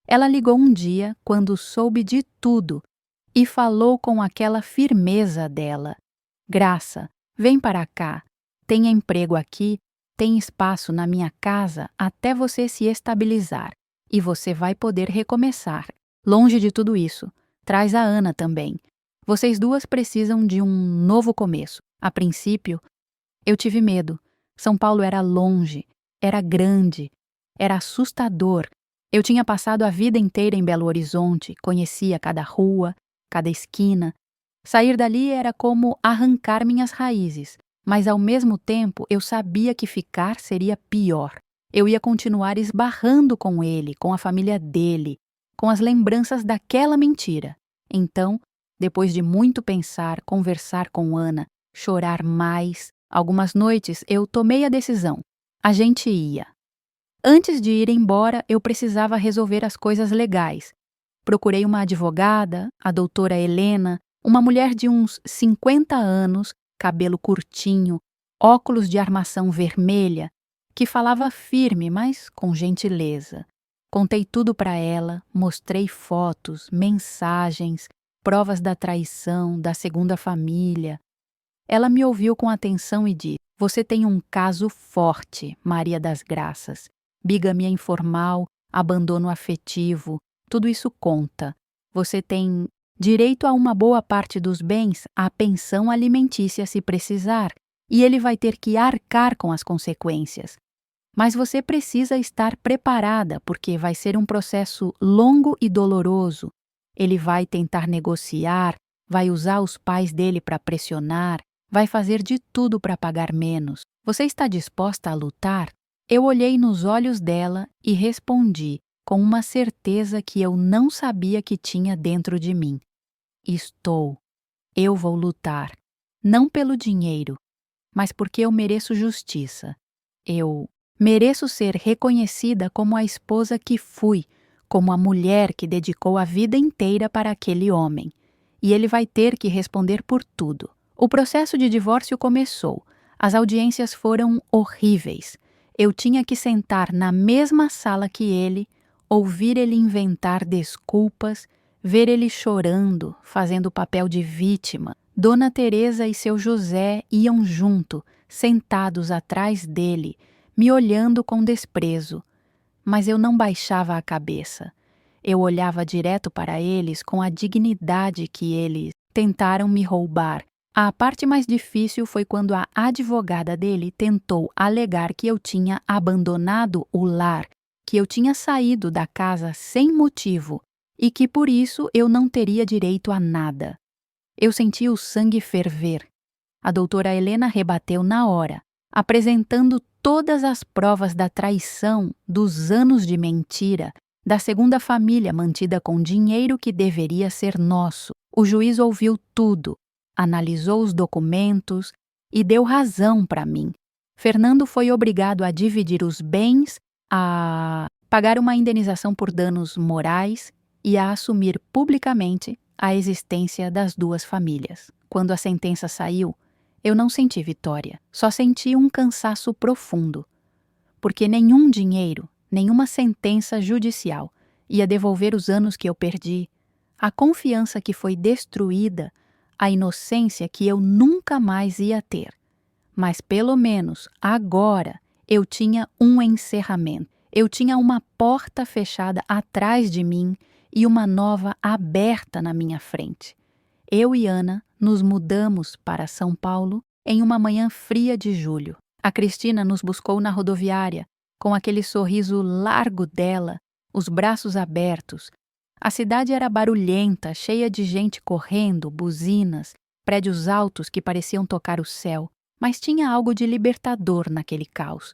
Ela ligou um dia, quando soube de tudo, e falou com aquela firmeza dela. Graça, vem para cá. Tenha emprego aqui, tem espaço na minha casa até você se estabilizar. E você vai poder recomeçar. Longe de tudo isso, traz a Ana também. Vocês duas precisam de um novo começo. A princípio, eu tive medo. São Paulo era longe, era grande, era assustador. Eu tinha passado a vida inteira em Belo Horizonte, conhecia cada rua, cada esquina. Sair dali era como arrancar minhas raízes, mas ao mesmo tempo eu sabia que ficar seria pior. Eu ia continuar esbarrando com ele, com a família dele, com as lembranças daquela mentira. Então, depois de muito pensar, conversar com Ana, chorar mais, algumas noites eu tomei a decisão. A gente ia. Antes de ir embora, eu precisava resolver as coisas legais. Procurei uma advogada, a doutora Helena, uma mulher de uns 50 anos, cabelo curtinho, óculos de armação vermelha, que falava firme, mas com gentileza. Contei tudo para ela, mostrei fotos, mensagens, provas da traição, da segunda família. Ela me ouviu com atenção e disse: "Você tem um caso forte, Maria das Graças. Bigamia informal, abandono afetivo, tudo isso conta. Você tem direito a uma boa parte dos bens, a pensão alimentícia se precisar, e ele vai ter que arcar com as consequências. Mas você precisa estar preparada, porque vai ser um processo longo e doloroso. Ele vai tentar negociar, vai usar os pais dele para pressionar, vai fazer de tudo para pagar menos. Você está disposta a lutar?" Eu olhei nos olhos dela e respondi, com uma certeza que eu não sabia que tinha dentro de mim: "Estou. Eu vou lutar. Não pelo dinheiro, mas porque eu mereço justiça. Eu mereço ser reconhecida como a esposa que fui, como a mulher que dedicou a vida inteira para aquele homem. E ele vai ter que responder por tudo." O processo de divórcio começou. As audiências foram horríveis. Eu tinha que sentar na mesma sala que ele, ouvir ele inventar desculpas, ver ele chorando, fazendo o papel de vítima. Dona Teresa e seu José iam junto, sentados atrás dele, me olhando com desprezo. Mas eu não baixava a cabeça. Eu olhava direto para eles com a dignidade que eles tentaram me roubar. A parte mais difícil foi quando a advogada dele tentou alegar que eu tinha abandonado o lar, que eu tinha saído da casa sem motivo e que por isso eu não teria direito a nada. Eu senti o sangue ferver. A doutora Helena rebateu na hora, apresentando todas as provas da traição, dos anos de mentira, da segunda família mantida com dinheiro que deveria ser nosso. O juiz ouviu tudo, analisou os documentos e deu razão para mim. Fernando foi obrigado a dividir os bens, a pagar uma indenização por danos morais e a assumir publicamente a existência das duas famílias. Quando a sentença saiu, eu não senti vitória, só senti um cansaço profundo, porque nenhum dinheiro, nenhuma sentença judicial ia devolver os anos que eu perdi, a confiança que foi destruída, a inocência que eu nunca mais ia ter. Mas pelo menos agora eu tinha um encerramento. Eu tinha uma porta fechada atrás de mim e uma nova aberta na minha frente. Eu e Ana nos mudamos para São Paulo em uma manhã fria de julho. A Cristina nos buscou na rodoviária, com aquele sorriso largo dela, os braços abertos. A cidade era barulhenta, cheia de gente correndo, buzinas, prédios altos que pareciam tocar o céu, mas tinha algo de libertador naquele caos.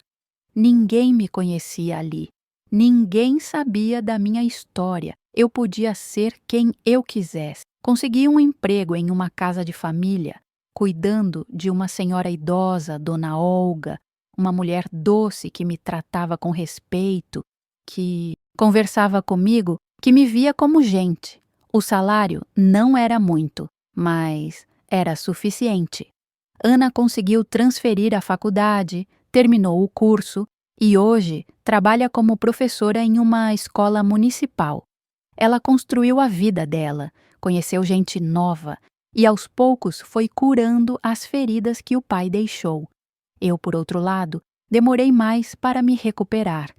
Ninguém me conhecia ali. Ninguém sabia da minha história. Eu podia ser quem eu quisesse. Consegui um emprego em uma casa de família, cuidando de uma senhora idosa, Dona Olga, uma mulher doce que me tratava com respeito, que conversava comigo, que me via como gente. O salário não era muito, mas era suficiente. Ana conseguiu transferir a faculdade, terminou o curso e hoje trabalha como professora em uma escola municipal. Ela construiu a vida dela, conheceu gente nova e aos poucos foi curando as feridas que o pai deixou. Eu, por outro lado, demorei mais para me recuperar.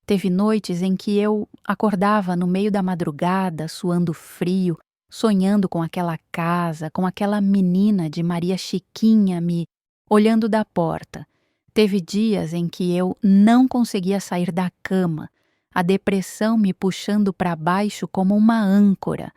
Teve noites em que eu acordava no meio da madrugada, suando frio, sonhando com aquela casa, com aquela menina de Maria Chiquinha me olhando da porta. Teve dias em que eu não conseguia sair da cama, a depressão me puxando para baixo como uma âncora.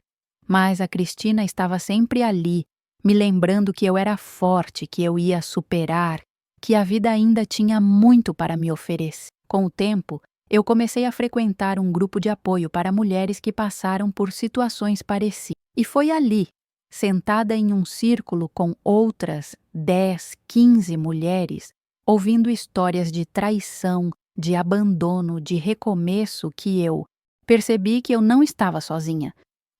Mas a Cristina estava sempre ali, me lembrando que eu era forte, que eu ia superar, que a vida ainda tinha muito para me oferecer. Com o tempo, eu comecei a frequentar um grupo de apoio para mulheres que passaram por situações parecidas. E foi ali, sentada em um círculo com outras 10, 15 mulheres, ouvindo histórias de traição, de abandono, de recomeço, que eu percebi que eu não estava sozinha,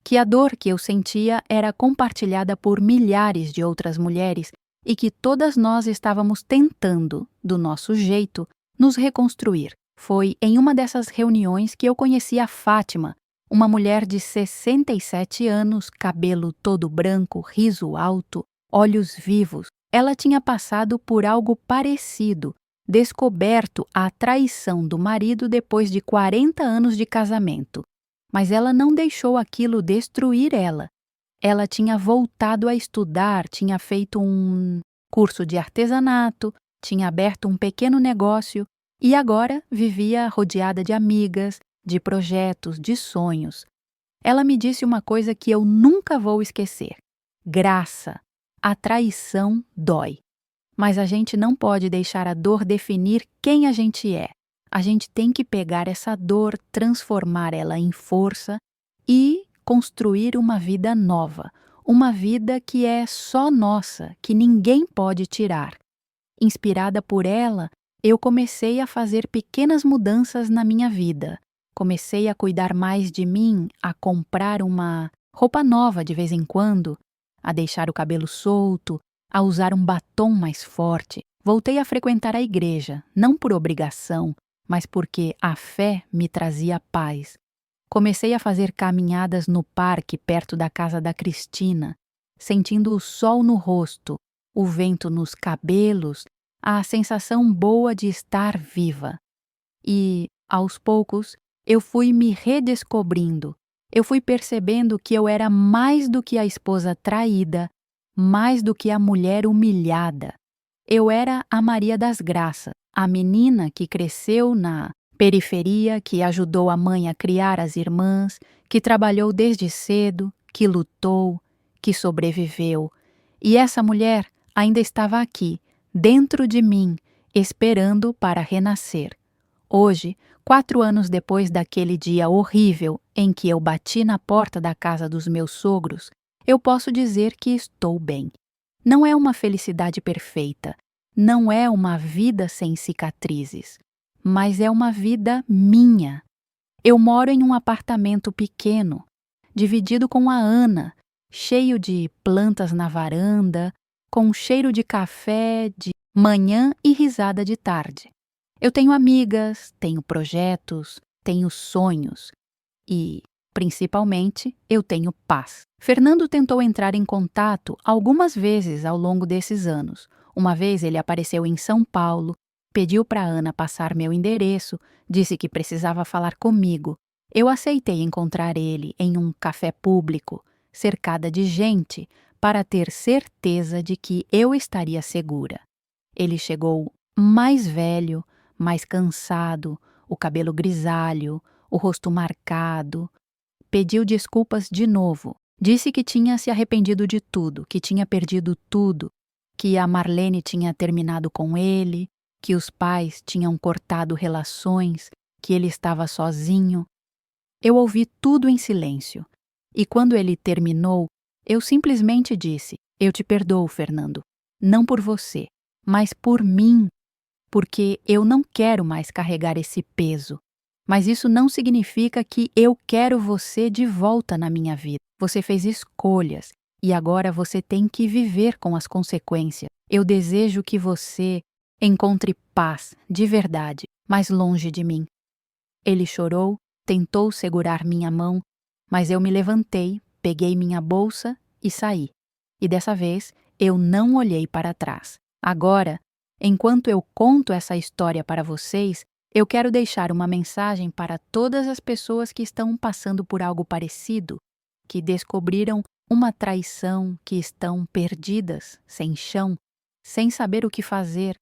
que a dor que eu sentia era compartilhada por milhares de outras mulheres e que todas nós estávamos tentando, do nosso jeito, nos reconstruir. Foi em uma dessas reuniões que eu conheci a Fátima, uma mulher de 67 anos, cabelo todo branco, riso alto, olhos vivos. Ela tinha passado por algo parecido, descoberto a traição do marido depois de 40 anos de casamento. Mas ela não deixou aquilo destruir ela. Ela tinha voltado a estudar, tinha feito um curso de artesanato, tinha aberto um pequeno negócio e agora vivia rodeada de amigas, de projetos, de sonhos. Ela me disse uma coisa que eu nunca vou esquecer. Graça, a traição dói. Mas a gente não pode deixar a dor definir quem a gente é. A gente tem que pegar essa dor, transformar ela em força e construir uma vida nova. Uma vida que é só nossa, que ninguém pode tirar. Inspirada por ela, eu comecei a fazer pequenas mudanças na minha vida. Comecei a cuidar mais de mim, a comprar uma roupa nova de vez em quando, a deixar o cabelo solto, a usar um batom mais forte. Voltei a frequentar a igreja, não por obrigação, mas porque a fé me trazia paz. Comecei a fazer caminhadas no parque perto da casa da Cristina, sentindo o sol no rosto, o vento nos cabelos, a sensação boa de estar viva. E, aos poucos, eu fui me redescobrindo. Eu fui percebendo que eu era mais do que a esposa traída, mais do que a mulher humilhada. Eu era a Maria das Graças, a menina que cresceu na periferia, que ajudou a mãe a criar as irmãs, que trabalhou desde cedo, que lutou, que sobreviveu. E essa mulher ainda estava aqui, dentro de mim, esperando para renascer. Hoje, 4 anos depois daquele dia horrível em que eu bati na porta da casa dos meus sogros, eu posso dizer que estou bem. Não é uma felicidade perfeita, não é uma vida sem cicatrizes, mas é uma vida minha. Eu moro em um apartamento pequeno, dividido com a Ana, cheio de plantas na varanda, com cheiro de café de manhã e risada de tarde. Eu tenho amigas, tenho projetos, tenho sonhos e, principalmente, eu tenho paz. Fernando tentou entrar em contato algumas vezes ao longo desses anos. Uma vez ele apareceu em São Paulo, pediu para Ana passar meu endereço, disse que precisava falar comigo. Eu aceitei encontrar ele em um café público, cercada de gente, para ter certeza de que eu estaria segura. Ele chegou mais velho, mais cansado, o cabelo grisalho, o rosto marcado. Pediu desculpas de novo. Disse que tinha se arrependido de tudo, que tinha perdido tudo, que a Marlene tinha terminado com ele, que os pais tinham cortado relações, que ele estava sozinho. Eu ouvi tudo em silêncio. E quando ele terminou, eu simplesmente disse: "Eu te perdoo, Fernando. Não por você, mas por mim." porque eu não quero mais carregar esse peso. Mas isso não significa que eu quero você de volta na minha vida. Você fez escolhas e agora você tem que viver com as consequências. Eu desejo que você encontre paz de verdade, mas longe de mim. Ele chorou, tentou segurar minha mão, mas eu me levantei, peguei minha bolsa e saí. E dessa vez eu não olhei para trás. Agora, enquanto eu conto essa história para vocês, eu quero deixar uma mensagem para todas as pessoas que estão passando por algo parecido, que descobriram uma traição, que estão perdidas, sem chão, sem saber o que fazer.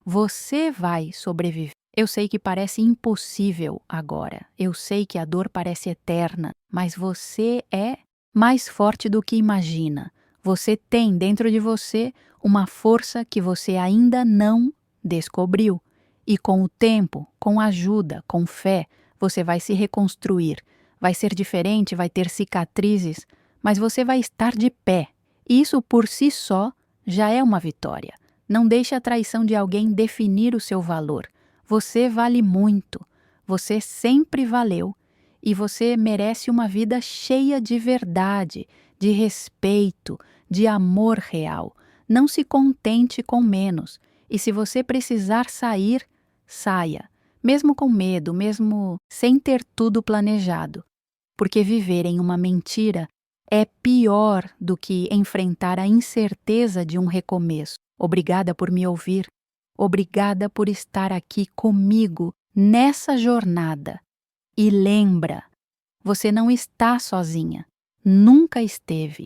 Você vai sobreviver. Eu sei que parece impossível agora. Eu sei que a dor parece eterna, mas você é mais forte do que imagina. Você tem dentro de você uma força que você ainda não descobriu. E com o tempo, com ajuda, com fé, você vai se reconstruir. Vai ser diferente, vai ter cicatrizes, mas você vai estar de pé. E isso por si só já é uma vitória. Não deixe a traição de alguém definir o seu valor. Você vale muito. Você sempre valeu. E você merece uma vida cheia de verdade, de respeito, de amor real. Não se contente com menos. E se você precisar sair, saia. Mesmo com medo, mesmo sem ter tudo planejado. Porque viver em uma mentira é pior do que enfrentar a incerteza de um recomeço. Obrigada por me ouvir. Obrigada por estar aqui comigo nessa jornada. E lembra, você não está sozinha. Nunca esteve.